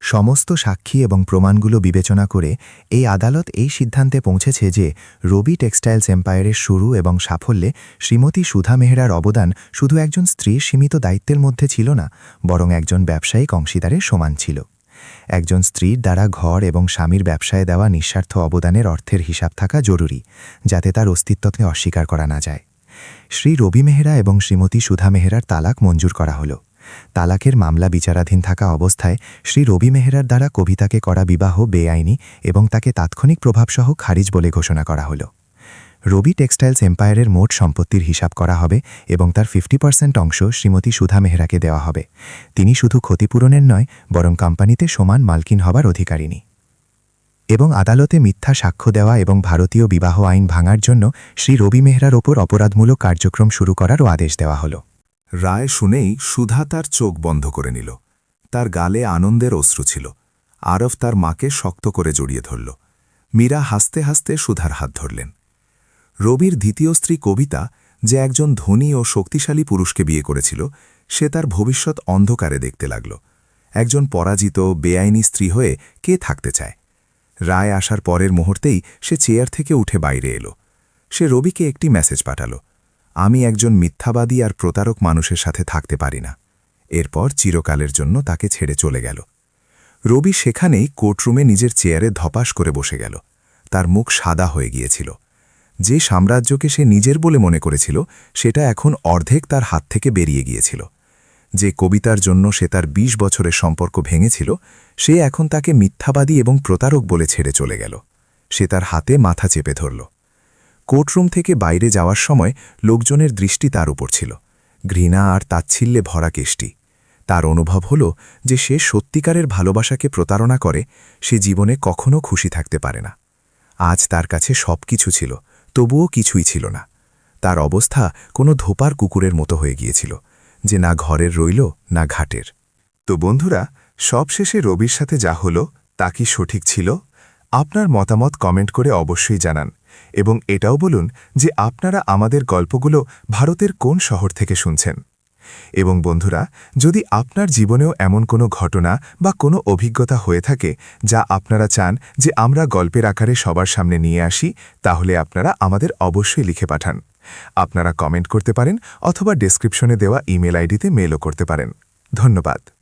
সমস্ত সাক্ষী এবং প্রমাণগুলো বিবেচনা করে এই আদালত এই সিদ্ধান্তে পৌঁছেছে যে রবি টেক্সটাইলস এম্পায়ারের শুরু এবং সাফল্যে শ্রীমতী সুধা মেহরার অবদান শুধু একজন স্ত্রীর সীমিত দায়িত্বের মধ্যে ছিল না, বরং একজন ব্যবসায়িক অংশীদারের সমান ছিল। একজন স্ত্রীর দ্বারা ঘর এবং স্বামীর ব্যবসায় দেওয়া নিঃস্বার্থ অবদানের অর্থের হিসাব থাকা জরুরি, যাতে তার অস্তিত্বকে অস্বীকার করা না যায়। শ্রী রবি মেহরা এবং শ্রীমতী সুধা মেহরার তালাক মঞ্জুর করা হল। তালাকের মামলা বিচারাধীন থাকা অবস্থায় শ্রী রবি মেহরার দ্বারা কবিতাকে করা বিবাহ বেআইনি এবং তাকে তাৎক্ষণিক প্রভাবসহ খারিজ বলে ঘোষণা করা হল। রবি টেক্সটাইলস এম্পায়ারের মোট সম্পত্তির হিসাব করা হবে এবং তার 50% অংশ শ্রীমতী সুধা মেহরাকে দেওয়া হবে। তিনি শুধু ক্ষতিপূরণের নয়, বরং কোম্পানিতে সমান মালকিন হবার অধিকারিণী। এবং আদালতে মিথ্যা সাক্ষ্য দেওয়া এবং ভারতীয় বিবাহ আইন ভাঙার জন্য শ্রী রবি মেহরার ওপর অপরাধমূলক কার্যক্রম শুরু করারও আদেশ দেওয়া হল। রায় শুনেই সুধা তার চোখ বন্ধ করে নিল। তার গালে আনন্দের অশ্রু ছিল। আরব তার মাকে শক্ত করে জড়িয়ে ধরল। মীরা হাসতে হাসতে সুধার হাত ধরলেন। রবির দ্বিতীয় স্ত্রী কবিতা, যে একজন ধনী ও শক্তিশালী পুরুষকে বিয়ে করেছিল, সে তার ভবিষ্যৎ অন্ধকারে দেখতে লাগল। একজন পরাজিত, বেআইনি স্ত্রী হয়ে কে থাকতে চায়? রায় আসার পরের মুহূর্তেই সে চেয়ার থেকে উঠে বাইরে এলো। সে রবিকে একটি মেসেজ পাঠাল, আমি একজন মিথ্যাবাদী আর প্রতারক মানুষের সাথে থাকতে পারি না। এরপর চিরকালের জন্য তাকে ছেড়ে চলে গেল। রবি সেখানেই কোর্টরুমে নিজের চেয়ারে ধপাস করে বসে গেল। তার মুখ সাদা হয়ে গিয়েছিল। যে সাম্রাজ্যকে সে নিজের বলে মনে করেছিল, সেটা এখন অর্ধেক তার হাত থেকে বেরিয়ে গিয়েছিল। যে কবিতার জন্য সে তার 20 বছরের সম্পর্ক ভেঙেছিল, সে এখন তাকে মিথ্যাবাদী এবং প্রতারক বলে ছেড়ে চলে গেল। সে তার হাতে মাথা চেপে ধরল। কোর্টরুম থেকে বাইরে যাওয়ার সময় লোকজনের দৃষ্টি তার উপর ছিল, ঘৃণা আর তাচ্ছিল্যে ভরা কেষ্টি। তার অনুভব হল যে সে সত্যিকারের ভালোবাসাকে প্রতারণা করে, সে জীবনে কখনো খুশি থাকতে পারে না। আজ তার কাছে সব কিছু ছিল, তবুও কিছুই ছিল না। তার অবস্থা কোনো ধোপার কুকুরের মতো হয়ে গিয়েছিল, যে না ঘরের রইল না ঘাটের। তো বন্ধুরা, সবশেষে রবির সাথে যা হলো তা কি সঠিক ছিল? আপনার মতামত কমেন্ট করে অবশ্যই জানান এবং এটাও বলুন যে আপনারা আমাদের গল্পগুলো ভারতের কোন শহর থেকে শুনছেন। এবং বন্ধুরা, যদি আপনার জীবনেও এমন কোনো ঘটনা বা কোনো অভিজ্ঞতা হয়ে থাকে যা আপনারা চান যে আমরা গল্পের আকারে সবার সামনে নিয়ে আসি, তাহলে আপনারা আমাদের অবশ্যই লিখে পাঠান। আপনারা কমেন্ট করতে পারেন অথবা ডেসক্রিপশনে দেওয়া ইমেল আইডিতে মেলও করতে পারেন। ধন্যবাদ।